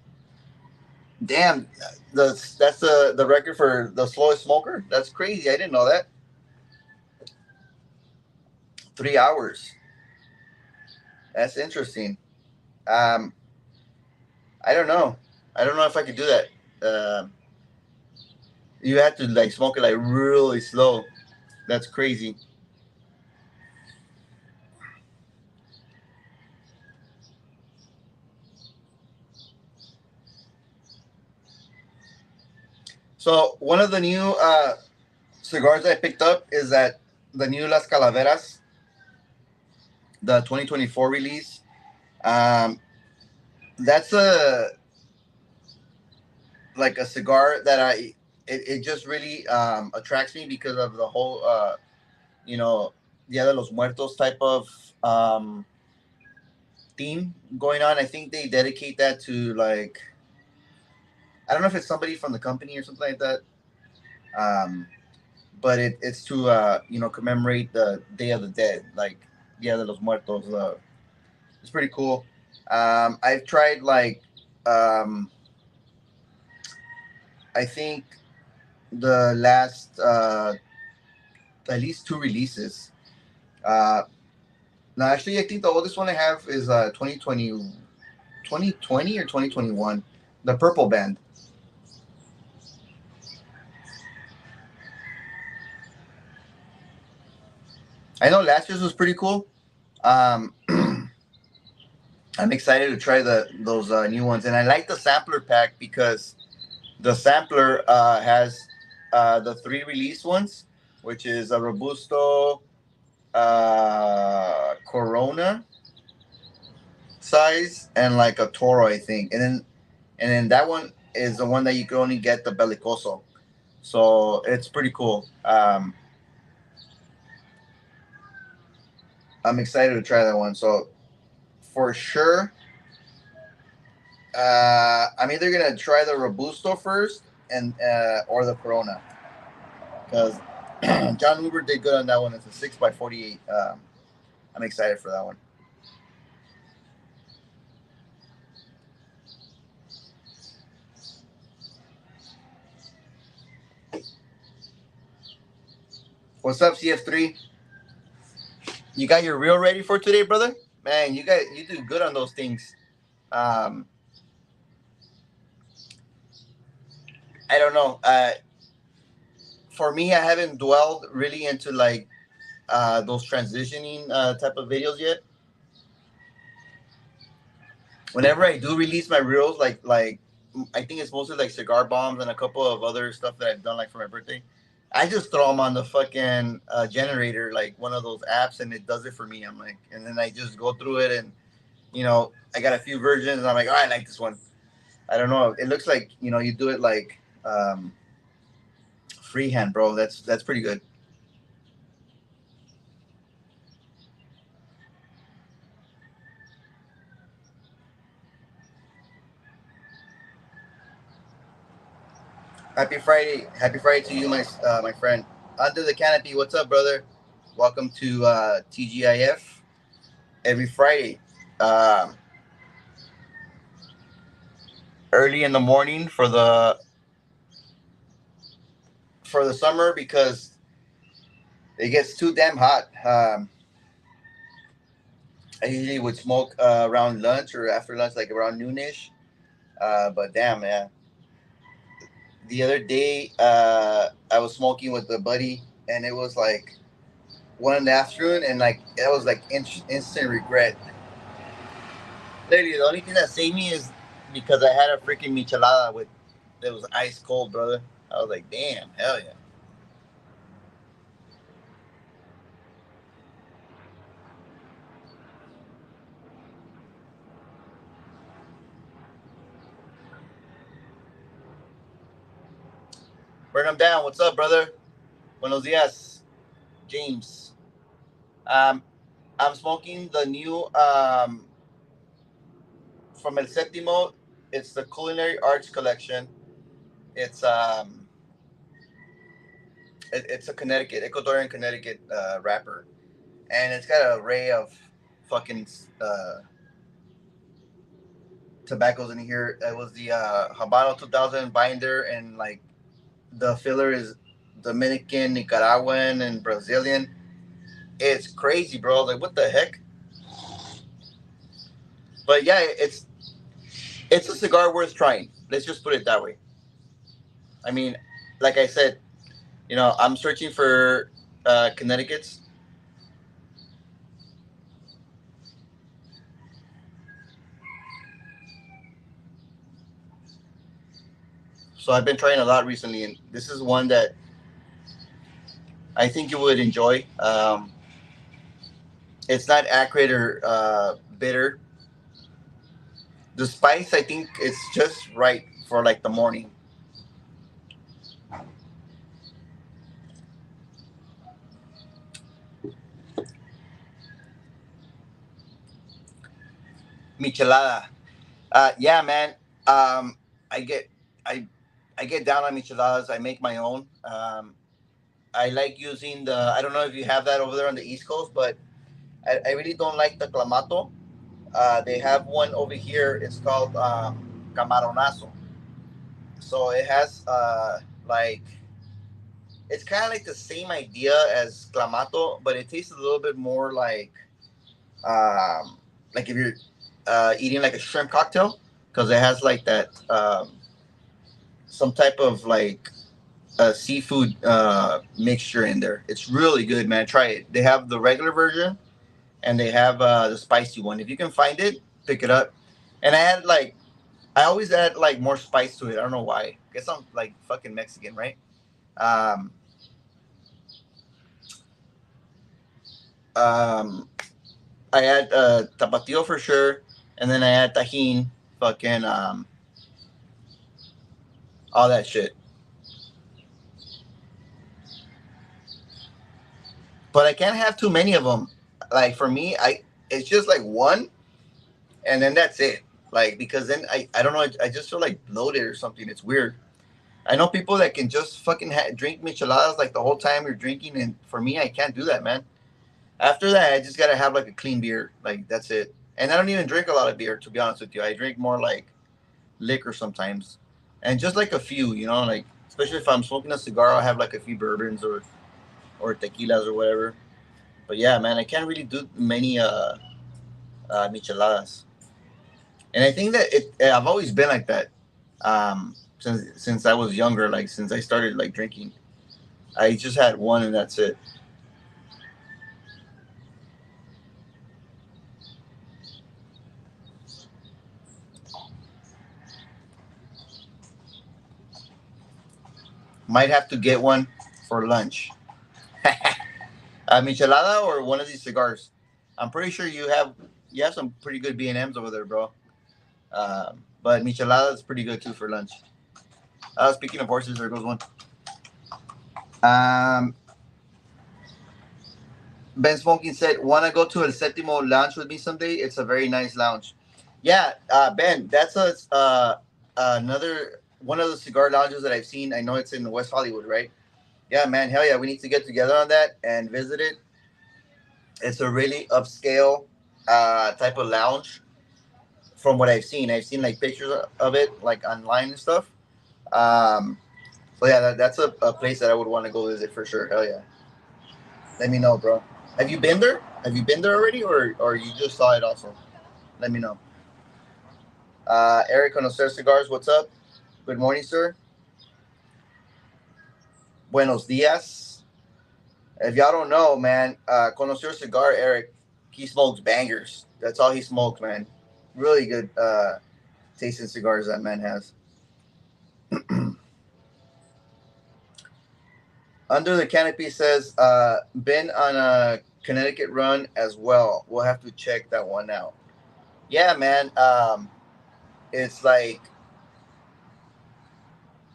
Damn, that's the record for the slowest smoker. That's crazy. I didn't know that. 3 hours. That's interesting. Um, I don't know. I don't know if I could do that. You have to like smoke it like really slow. That's crazy. So one of the new cigars I picked up is that the new Las Calaveras, the 2024 release. Um, that's a cigar that it just really attracts me because of the whole you know Dia de los Muertos type of um, theme going on. I think they dedicate that to, like, I don't know if it's somebody from the company or something like that. Um, but it's to commemorate the Day of the Dead, like Dia de los Muertos. It's pretty cool. I've tried like um, I think the last at least two releases. Uh, no, actually, I think the oldest one I have is 2020 or 2021. The Purple Band. I know last year's was pretty cool. Um, I'm excited to try those new ones, and I like the sampler pack because the sampler has the three release ones, which is a Robusto, Corona size, and like a Toro, I think, and then that one is the one that you can only get the Bellicoso. So it's pretty cool. I'm excited to try that one. So for sure, I'm either gonna try the Robusto first and or the Corona because John Uber did good on that one. It's a 6x48. I'm excited for that one. What's up, CF3? You got your reel ready for today, brother? Man, you do good on those things. Um, I don't know. For me, I haven't dwelled really into like those transitioning type of videos yet. Whenever I do release my reels, like I think it's mostly like cigar bombs and a couple of other stuff that I've done like for my birthday. I just throw them on the fucking generator, like one of those apps, and it does it for me. I'm like, and then I just go through it, and I got a few versions, and I'm like, oh, I like this one. I don't know. It looks like you do it like freehand, bro. That's pretty good. Happy Friday to you, my friend. Under the canopy, what's up, brother? Welcome to TGIF every Friday, um, early in the morning for the summer because it gets too damn hot. I usually would smoke around lunch or after lunch, like around noonish. But damn, man, the other day I was smoking with a buddy, and it was like 1 in the afternoon, and like it was like instant regret. Literally, the only thing that saved me is because I had a freaking michelada with it was ice cold, brother. I was like, damn, hell yeah. Burn them down. What's up, brother? Buenos dias, James. Um, I'm smoking the new from El Séptimo. It's the Culinary Arts Collection. It's it's a Connecticut, Ecuadorian Connecticut wrapper, and it's got an array of fucking tobaccos in here. It was the Habano 2000 binder, and like the filler is Dominican, Nicaraguan, and Brazilian. It's crazy, bro. Like, what the heck? But yeah, it's a cigar worth trying. Let's just put it that way. I mean, like I said, I'm searching for Connecticut's. So I've been trying a lot recently, and this is one that I think you would enjoy. It's not acrid or bitter. The spice, I think, it's just right for like the morning. Michelada. Yeah, man. I get I I get down on micheladas. I make my own. I like using the. I don't know if you have that over there on the East Coast, but I really don't like the clamato. They have one over here. It's called camaronazo. So it has like it's kind of like the same idea as clamato, but it tastes a little bit more like if you're eating like a shrimp cocktail, because it has like that some type of like seafood mixture in there. It's really good, man. Try it. They have the regular version and they have the spicy one. If you can find it, pick it up. And I always add like more spice to it. I don't know why. I guess I'm like fucking Mexican, right? Um, um, I add tapatio for sure, and then I add tajin, fucking all that shit. But I can't have too many of them. Like for me, I it's just like one, and then that's it. Like because then I don't know. I just feel like bloated or something. It's weird. I know people that can just fucking drink micheladas like the whole time you're drinking, and for me, I can't do that, man. After that, I just gotta have like a clean beer. Like that's it. And I don't even drink a lot of beer, to be honest with you. I drink more like liquor sometimes, and just like a few, like especially if I'm smoking a cigar, I'll have like a few bourbons or tequilas or whatever. But yeah, man, I can't really do many micheladas, and I think that I've always been like that since I was younger, like since I started like drinking. I just had one and that's it. Might have to get one for lunch. A michelada or one of these cigars. I'm pretty sure you have some pretty good B&Ms over there, bro. But michelada is pretty good too for lunch. Speaking of horses, there goes one. Um, Ben Smoking said, "Want to go to El Séptimo lounge with me someday? It's a very nice lounge." Yeah, Ben, that's another one of the cigar lounges that I've seen. I know it's in West Hollywood, right? Yeah, man, hell yeah, we need to get together on that and visit it. It's a really upscale type of lounge from what I've seen. I've seen like pictures of it like online and stuff. Um, so yeah, that's a place that I would want to go visit for sure. Hell yeah, let me know, bro. Have you been there? Have you been there already, or you just saw it also? Let me know. Eric Conocer Cigars, what's up? Good morning, sir. Buenos dias. If y'all don't know, man, Conocer Cigar, Eric, he smokes bangers. That's all he smokes, man. Really good tasting cigars that man has. Under the Canopy says, been on a Connecticut run as well. We'll have to check that one out. Yeah, man. It's like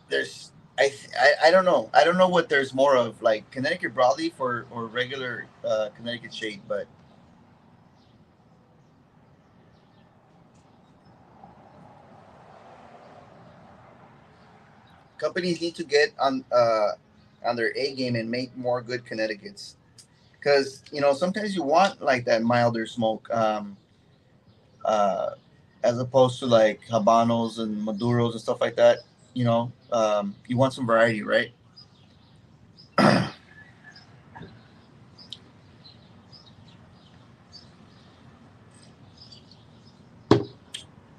there's I don't know. I don't know what there's more of, like Connecticut broadleaf or regular Connecticut shade, but companies need to get on their A game and make more good Connecticut's, because sometimes you want like that milder smoke, uh, as opposed to like habanos and maduros and stuff like that. You want some variety, right?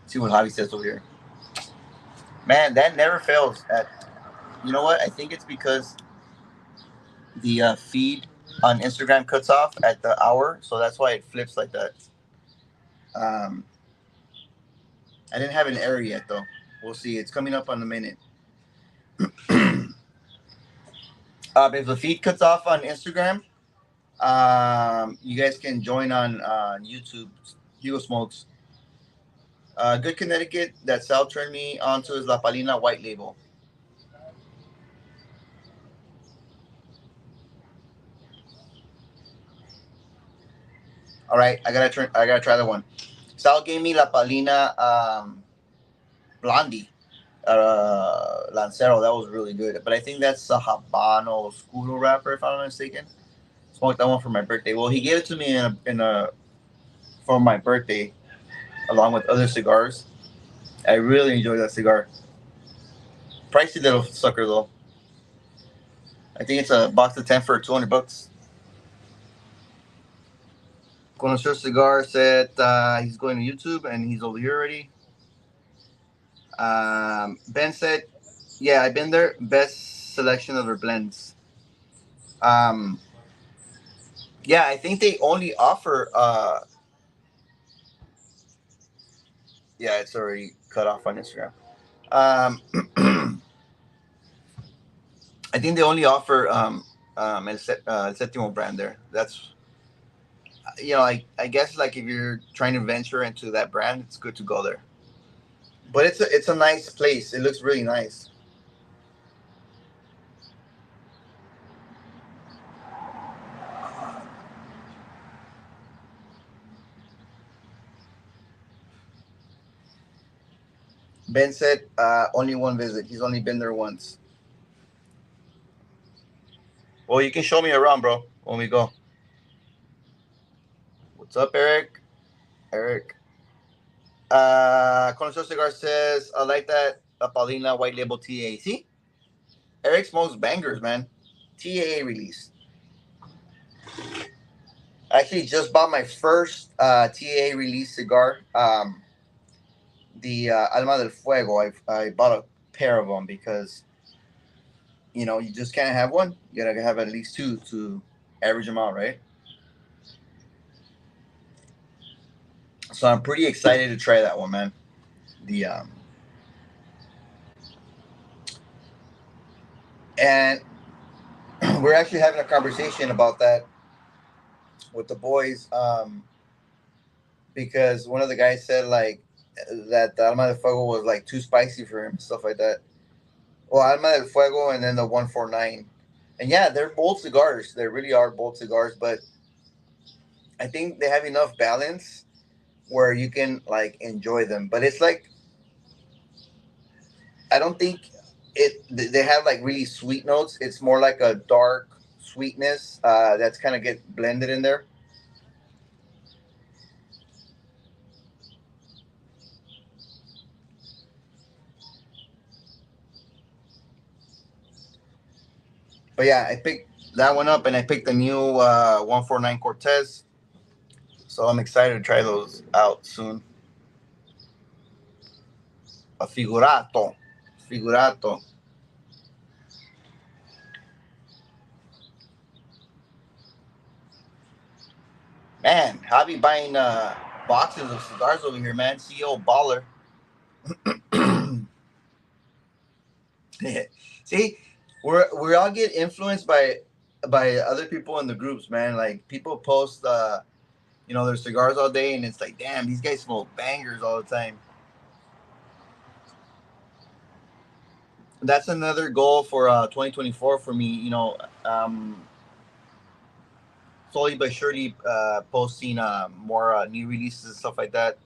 See what Javi says over here. Man, that never fails. You know what? I think it's because the feed on Instagram cuts off at the hour, so that's why it flips like that. Um, I didn't have an error yet, though. We'll see. It's coming up on the minute. If the feed cuts off on Instagram, you guys can join on YouTube. Hugo Smokes. Good Connecticut that Sal turned me onto is La Palina White Label. All right, I gotta try that one. Sal gave me La Palina Blondie Lancero. That was really good. But I think that's a Habano Scuro wrapper, if I'm not mistaken. Smoked that one for my birthday. Well, he gave it to me in a for my birthday, along with other cigars. I really enjoyed that cigar. Pricey little sucker though. I think it's a box of 10 for $200. Connoisseur Cigar said he's going to YouTube and he's over here already. Ben said, "Yeah, I've been there. Best selection of their blends." Um, yeah, I think they only offer. Yeah, it's already cut off on Instagram. Um, I think they only offer El Séptimo brand there. That's I guess like if you're trying to venture into that brand, it's good to go there. But it's a nice place. It looks really nice. Ben said only one visit. He's only been there once. Well, you can show me around, bro, when we go. What's up, Eric? Eric. Connoisseur Cigar says, I like that Paulina White Label TAA. See? Eric smokes bangers, man. TAA release. I actually just bought my first TAA release cigar. The Alma del Fuego. I bought a pair of them because, you just can't have one. You gotta have at least two to average them out, right? So I'm pretty excited to try that one, man. The and we're actually having a conversation about that with the boys, because one of the guys said like that the Alma del Fuego was like too spicy for him, stuff like that. Well, Alma del Fuego and then the 149, and yeah, they're bold cigars. They really are bold cigars, but I think they have enough balance where you can like enjoy them. But it's like I don't think they have like really sweet notes. It's more like a dark sweetness that's kind of get blended in there. But yeah, I picked. that went up, and I picked the new 149 Cortez. So I'm excited to try those out soon. A figurato, figurato. Man, I be buying boxes of cigars over here, man. CEO baller. See, we all get influenced by other people in the groups, man. Like people post their cigars all day, and it's like, damn, these guys smoke bangers all the time. That's another goal for 2024 for me. Slowly but surely posting more new releases and stuff like that.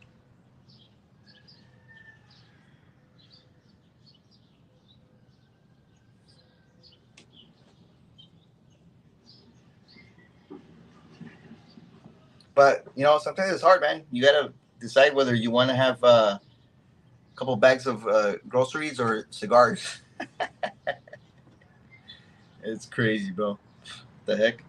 But sometimes it's hard, man. You gotta decide whether you want to have a couple bags of groceries or cigars. It's crazy, bro. The heck.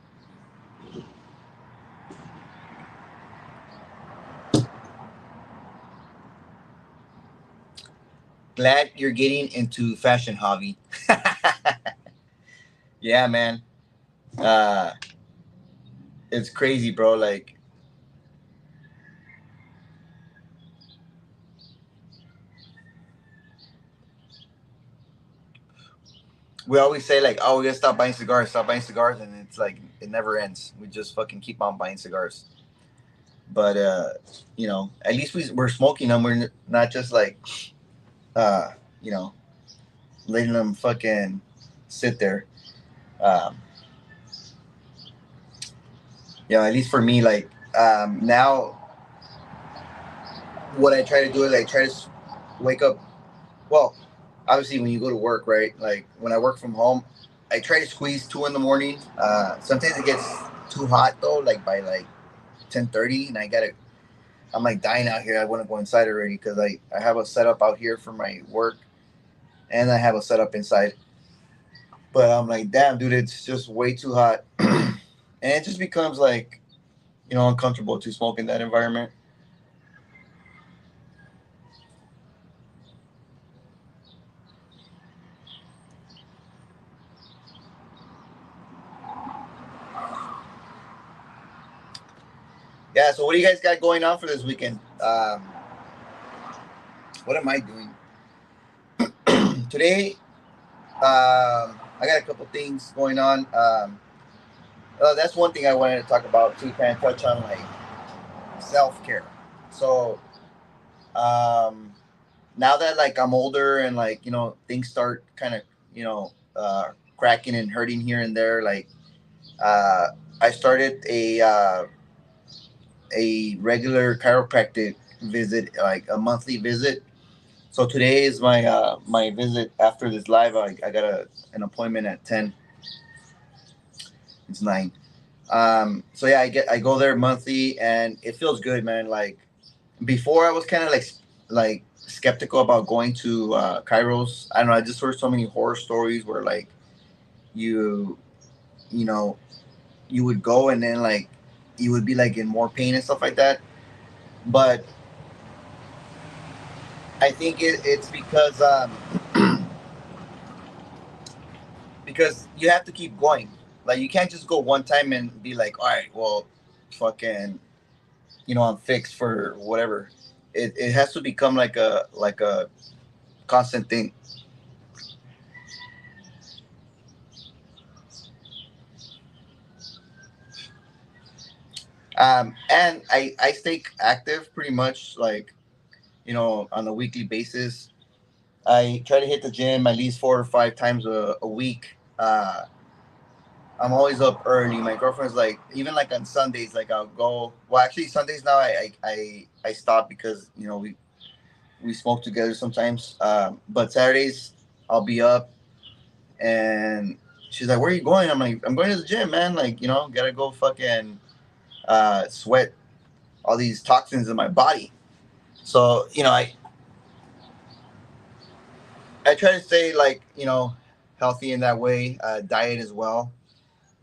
Glad you're getting into fashion hobby. Yeah, man. Uh, it's crazy, bro. Like we always say, like, oh, we gotta stop buying cigars, and it's like it never ends. We just fucking keep on buying cigars. But at least we're smoking them. We're not just like uh, you know, letting them fucking sit there. Um, at least for me, like now, what I try to do is I try to wake up. Well, obviously, when you go to work, right? Like when I work from home, I try to squeeze 2 in the morning. Sometimes it gets too hot though, like by like 10:30, and I'm like dying out here. I want to go inside already because I have a setup out here for my work, and I have a setup inside. But I'm like, damn, dude, it's just way too hot, and it just becomes like uncomfortable to smoke in that environment. Yeah. So what do you guys got going on for this weekend? What am I doing today? I got a couple things going on. That's one thing I wanted to talk about too. Kind of touch on like self care. So um, now that like I'm older and like things start kind of cracking and hurting here and there, like uh, I started a regular chiropractic visit, like a monthly visit. So today is my visit after this live. I got an appointment at 10. It's 9. So yeah, I go there monthly, and it feels good, man. Like before, I was kind of like skeptical about going to Kairos. I don't know. I just heard so many horror stories where like you you know you would go, and then like you would be like in more pain and stuff like that. But I think it's because you have to keep going. Like you can't just go one time and be like, all right, well, fucking, I'm fixed for whatever. It has to become like a constant thing. And I stay active pretty much like on a weekly basis. I try to hit the gym at least 4 or 5 times a week. I'm always up early. My girlfriend's like, even like on Sundays, like I'll go. Well, actually, Sundays now I stop because we smoke together sometimes. But Saturdays I'll be up, and she's like, "Where are you going?" I'm like, "I'm going to the gym, man. Like, gotta go fucking sweat all these toxins in my body." So I try to stay like healthy in that way, diet as well.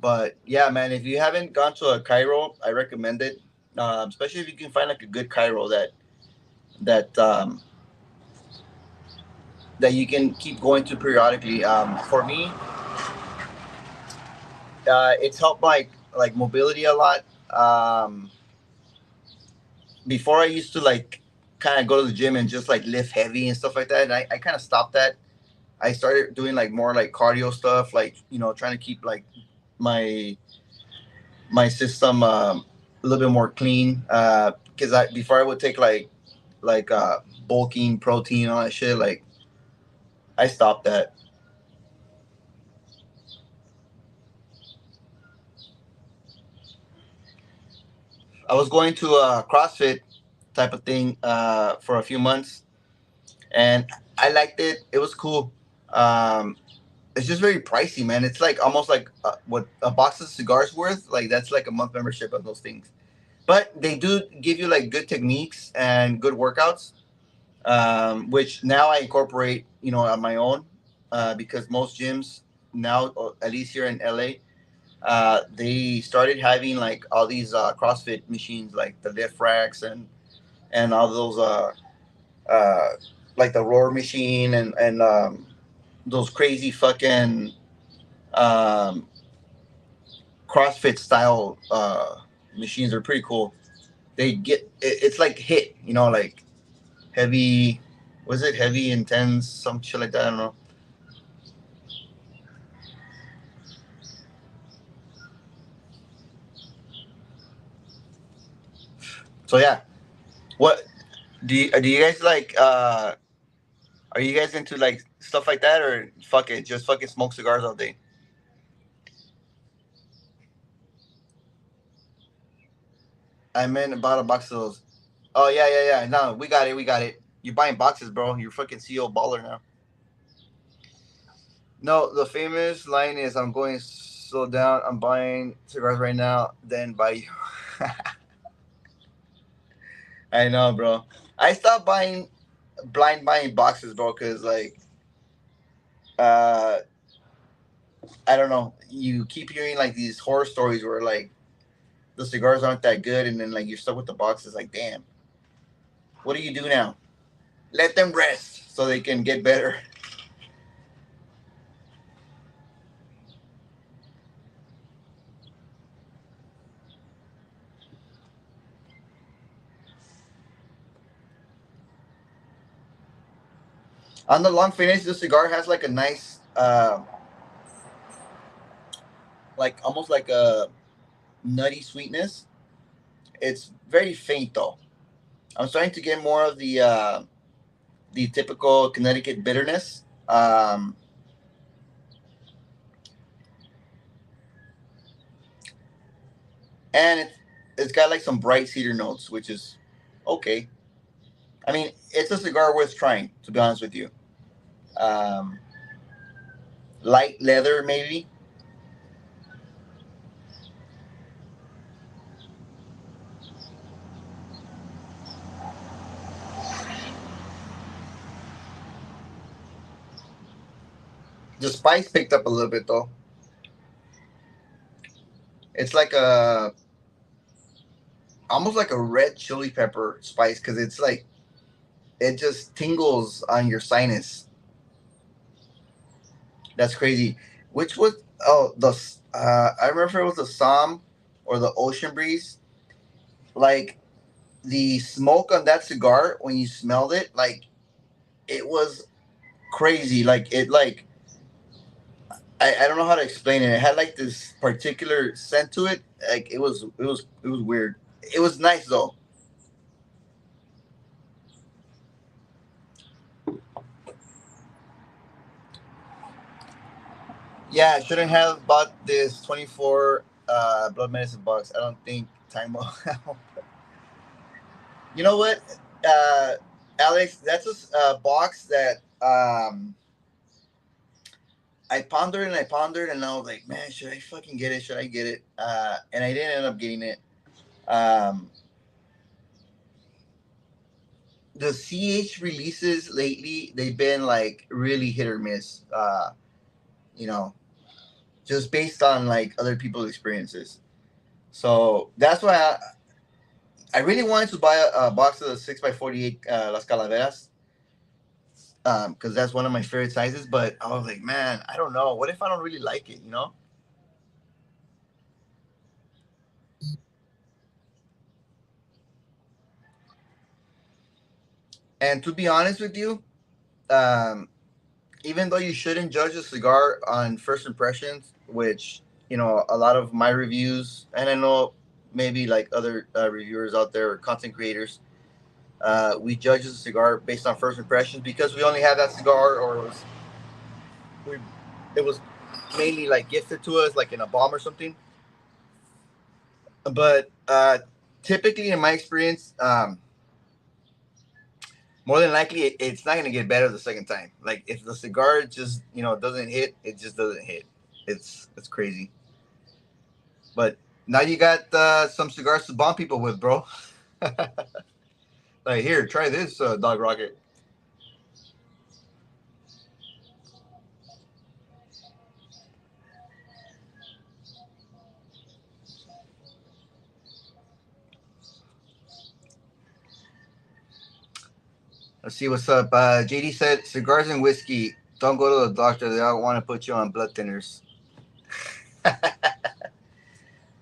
But yeah, man, if you haven't gone to a Cairo, I recommend it. Especially if you can find like a good Cairo that that you can keep going to periodically. For me, it's helped like mobility a lot. Um, Before I used to like kind of go to the gym and just like lift heavy and stuff like that. And I kind of stopped that. I started doing like more like cardio stuff, like trying to keep like my my system a little bit more clean. Because I before I would take like bulking protein and all that shit. Like I stopped that. I was going to a CrossFit type of thing for a few months, and I liked it. It was cool. Um, it's just very pricey, man. It's like almost like what a box of cigars worth. Like that's like a month membership of those things. But they do give you like good techniques and good workouts, which now I incorporate, on my own, because most gyms now, or at least here in LA, they started having like all these CrossFit machines, like the lift racks and all those uh, like the rower machine and those crazy fucking um, CrossFit style machines are pretty cool. It's like hit, like heavy. Was it heavy intense? Some shit like that. I don't know. So yeah, what do you guys like? Are you guys into like stuff like that, or fuck it, just fucking smoke cigars all day? I meant about a box of those. Oh yeah, yeah, yeah. No, we got it. We got it. You're buying boxes, bro. You're fucking CEO baller now. No, the famous line is, "I'm going so down. I'm buying cigars right now. Then buy you." I know, bro. I stopped blind buying boxes, bro, because like uh I don't know. You keep hearing like these horror stories where like the cigars aren't that good, and then like you're stuck with the boxes. Like, damn, what do you do now? Let them rest so they can get better. On the long finish, the cigar has like a nice, like almost like a nutty sweetness. It's very faint though. I'm starting to get more of the typical Connecticut bitterness. And it's got like some bright cedar notes, which is okay. I mean, it's a cigar worth trying, to be honest with you. Um, Light leather, maybe. The spice picked up a little bit though. It's like a almost like a red chili pepper spice because it's like it just tingles on your sinus. That's crazy. Which was the I remember it was the Psalm or the Ocean Breeze. Like the smoke on that cigar when you smelled it, like it was crazy. Like I don't know how to explain it. It had like this particular scent to it. Like it was weird. It was nice though. Yeah, I shouldn't have bought this 24 blood medicine box. I don't think time will help. You know what, uh, Alex? That's a box that I pondered and I pondered, and I was like, man, should I fucking get it? Should I get it? And I didn't end up getting it. Um, the CH releases lately, they've been like really hit or miss. You know, just based on like other people's experiences. So that's why I really wanted to buy a box of the 6x48 Las Calaveras, because that's one of my favorite sizes. But I was like, man, I don't know. What if I don't really like it? You know? And to be honest with you, um, even though you shouldn't judge a cigar on first impressions, which a lot of my reviews, and I know maybe like other reviewers out there or content creators, we judge a cigar based on first impressions because we only had that cigar, or we, it was mainly like gifted to us, like in a bomb or something. But typically, in my experience, more than likely, it's not gonna get better the second time. Like if the cigar just doesn't hit, it just doesn't hit. It's crazy. But now you got some cigars to bomb people with, bro. Like here, try this, Dog Rocket. Let's see what's up. JD said cigars and whiskey. Don't go to the doctor. They don't want to put you on blood thinners.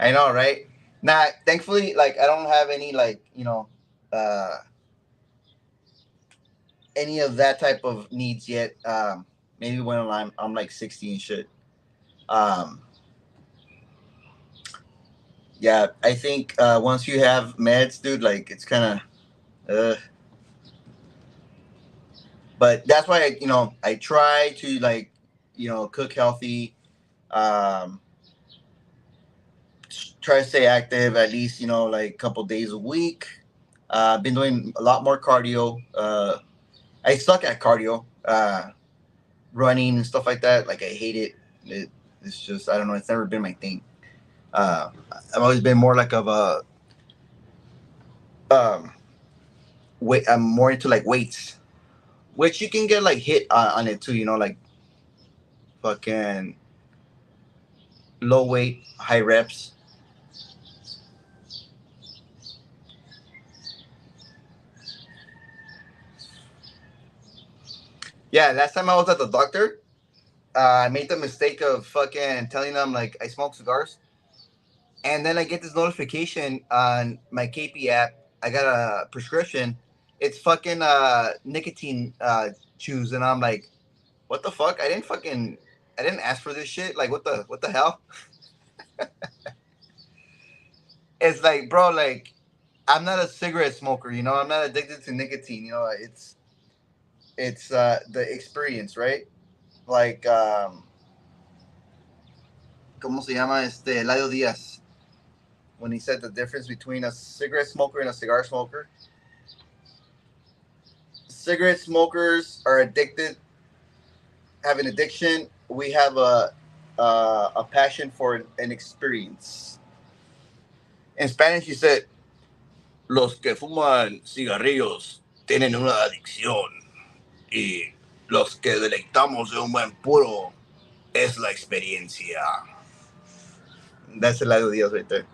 I know, right? Nah, thankfully, like I don't have any like uh, any of that type of needs yet. Maybe when I'm like 60 and shit. Um, yeah, I think once you have meds, dude, like it's kind of but that's why I try to like cook healthy, um try to stay active at least like a couple days a week. I've been doing a lot more cardio. I suck at cardio, running and stuff like that. Like I hate it's just, I don't know, it's never been my thing. uh I've always been more like of a um weight. I'm more into like weights, which you can get like hit on it too, like fucking low weight, high reps. Yeah, last time I was at the doctor, I made the mistake of fucking telling them like I smoke cigars, and then I get this notification on my KP app. I got a prescription. It's fucking nicotine chews, and I'm like, what the fuck? I didn't ask for this shit. Like, what the hell? It's like, bro, like I'm not a cigarette smoker. I'm not addicted to nicotine. It's the experience, right? Like, ¿cómo se llama este Eladio Díaz when he said the difference between a cigarette smoker and a cigar smoker? Cigarette smokers are addicted, have an addiction. We have a passion for an experience. In Spanish, he said, "Los que fuman cigarrillos tienen una adicción y los que deleitamos de un buen puro es la experiencia." That's the lado Dios right there.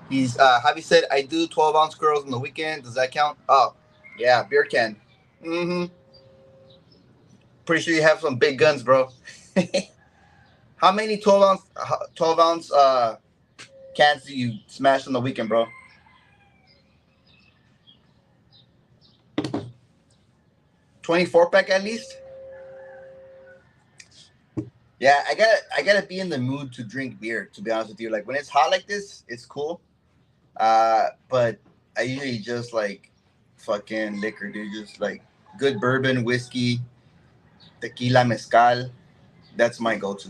He's Javi said, "I do 12-ounce girls on the weekend. Does that count?" Oh, yeah, beer can. Mm-hmm. Pretty sure you have some big guns, bro. How many 12-ounce cans do you smash on the weekend, bro? 24 pack at least. Yeah, I gotta be in the mood to drink beer. To be honest with you, like when it's hot like this, it's cool. But I usually just like fucking liquor, dude. Just like good bourbon, whiskey, tequila, mezcal. That's my go-to.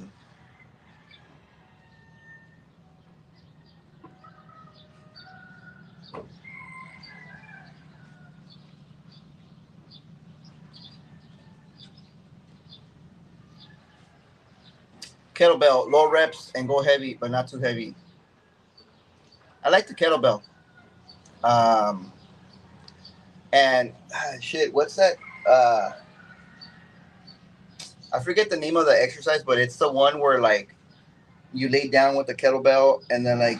kettlebell, low reps, and go heavy, but not too heavy. I like the kettlebell. Um, and shit, what's that? Uh, I forget the name of the exercise, but it's the one where like you lay down with the kettlebell and then like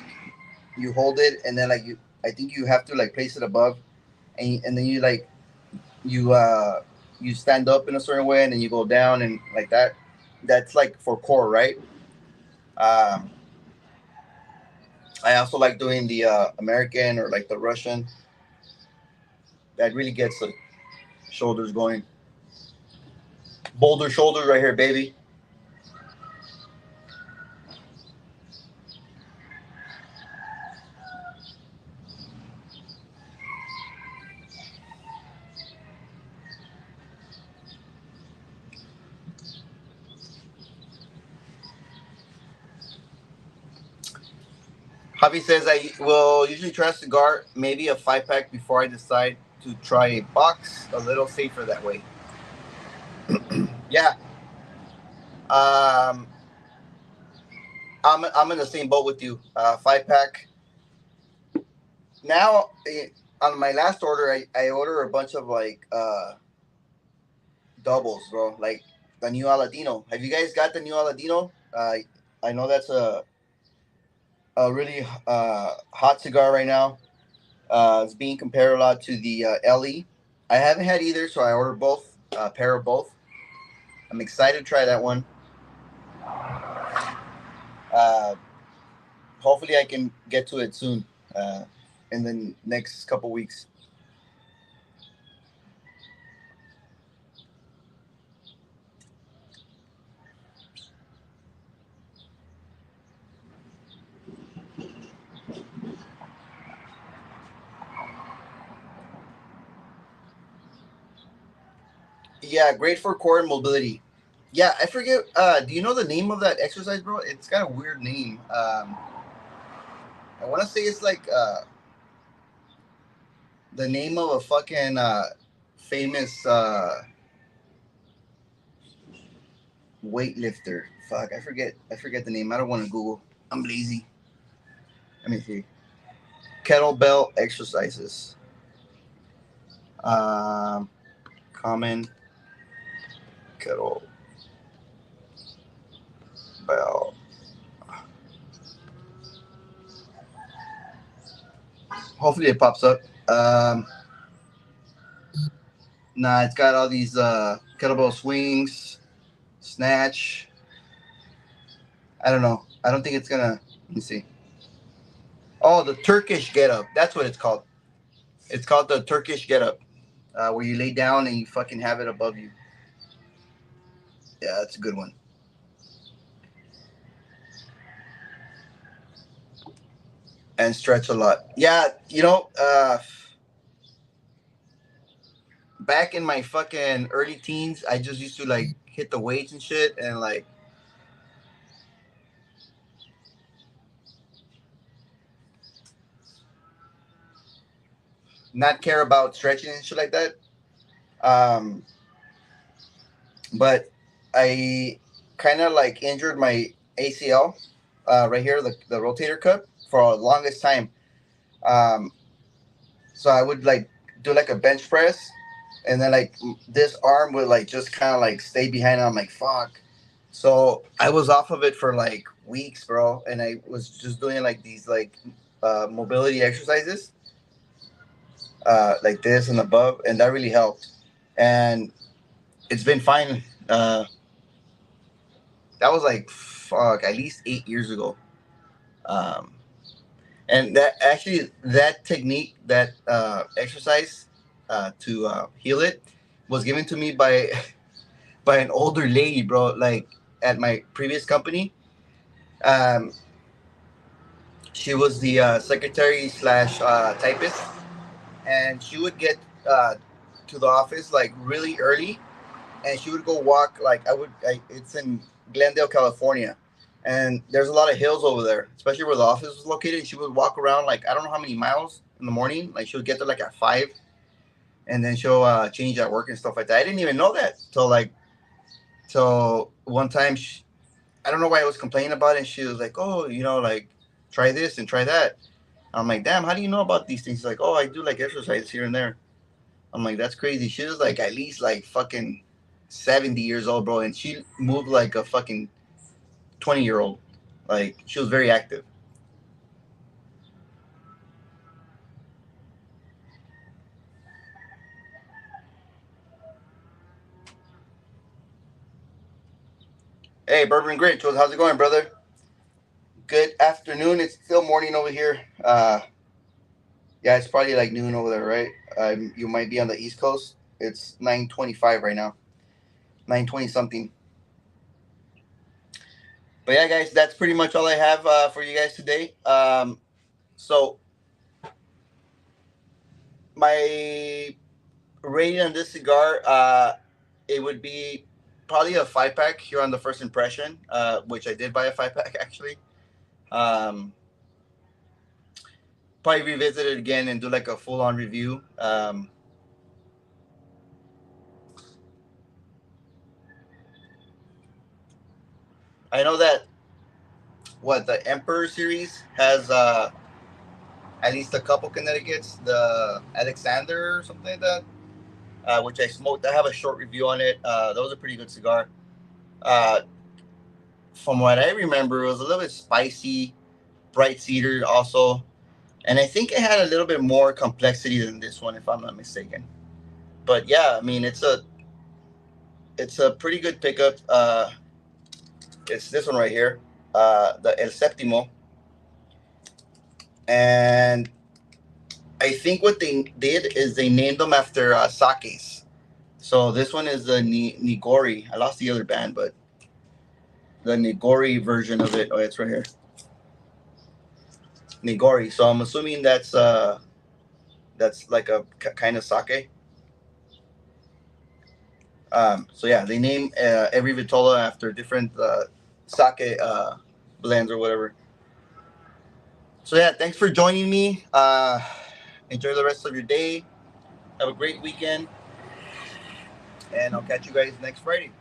you hold it and then like you, I think you have to like place it above and then you like you you stand up in a certain way and then you go down and like that. That's like for core, right? Um, I also like doing the American or like the Russian. That really gets the shoulders going. Boulder shoulders right here, baby. Javi says I will usually try a cigar, maybe a 5 pack before I decide to try a box. A little safer that way. Yeah, um, I'm in the same boat with you. 5 pack. Now on my last order, I order a bunch of like doubles, bro. Like the new Aladino. Have you guys got the new Aladino? I know that's a really hot cigar right now. It's being compared a lot to the LE. I haven't had either, so I ordered both, a pair of both. I'm excited to try that one. Uh, Hopefully, I can get to it soon, uh, in the next couple weeks. Yeah, great for core and mobility. Yeah, I forget. Do you know the name of that exercise, bro? It's got a weird name. I want to say it's like the name of a fucking famous weightlifter. Fuck, I forget. I forget the name. I don't want to Google. I'm lazy. Let me see. Kettlebell exercises. Um, Common kettlebell. Hopefully it pops up. Nah, it's got all these kettlebell swings, snatch. I don't know. I don't think it's gonna. Let me see. Oh, the Turkish get up. That's what it's called. It's called the Turkish get up, where you lay down and you fucking have it above you. Yeah, that's a good one. And stretch a lot. Yeah, back in my fucking early teens, I just used to like hit the weights and shit, and like not care about stretching and shit like that. Um, but I kind of like injured my ACL, right here, the rotator cuff, for the longest time. Um, so I would like do like a bench press, and then like this arm would like just kind of like stay behind. And I'm like, fuck. So I was off of it for like weeks, bro, and I was just doing like these like mobility exercises, like this and above, and that really helped. And it's been fine. That was like fuck, at least 8 years ago. Um, and that actually that technique, that exercise to heal it, was given to me by by an older lady, bro. Like at my previous company, um, she was the secretary slash typist, and she would get to the office like really early, and she would go walk. Like it's in Glendale, California, and there's a lot of hills over there, especially where the office was located. She would walk around like I don't know how many miles in the morning. Like she would get there like at 5, and then she'll change at work and stuff like that. I didn't even know that till one time. I don't know why I was complaining about it. And she was like, "Oh, like try this and try that." I'm like, "Damn, how do you know about these things?" She's like, "Oh, I do like exercise here and there." I'm like, "That's crazy." She was like at least like fucking 70 years old, bro, and she moved like a fucking 20-year-old. Like she was very active. Hey, Bourbon Grinch, how's it going, brother? Good afternoon. It's still morning over here. Yeah, it's probably like noon over there, right? You might be on the East Coast. It's 9:25 right now. 9:20 something. But yeah, guys, that's pretty much all I have for you guys today. So my rating on this cigar, it would be probably a 5 pack here on the first impression, which I did buy a 5 pack actually. Um, Probably revisit it again and do like a full on review. I know that what the Emperor series has at least a couple Connecticut's, the Alexander or something like that, which I smoked. I have a short review on it. That was a pretty good cigar. Uh, from what I remember, it was a little bit spicy, bright cedar also, and I think it had a little bit more complexity than this one, if I'm not mistaken. But yeah, I mean, it's a pretty good pickup. It's this one right here, the El Séptimo, and I think what they did is they named them after sakes. So this one is the Nigori. I lost the other band, but the Nigori version of it. Oh, it's right here, Nigori. So I'm assuming that's like a kind of sake. So yeah, they name every vitola after different sake blends or whatever. So yeah, thanks for joining me. Enjoy the rest of your day. Have a great weekend, and I'll catch you guys next Friday.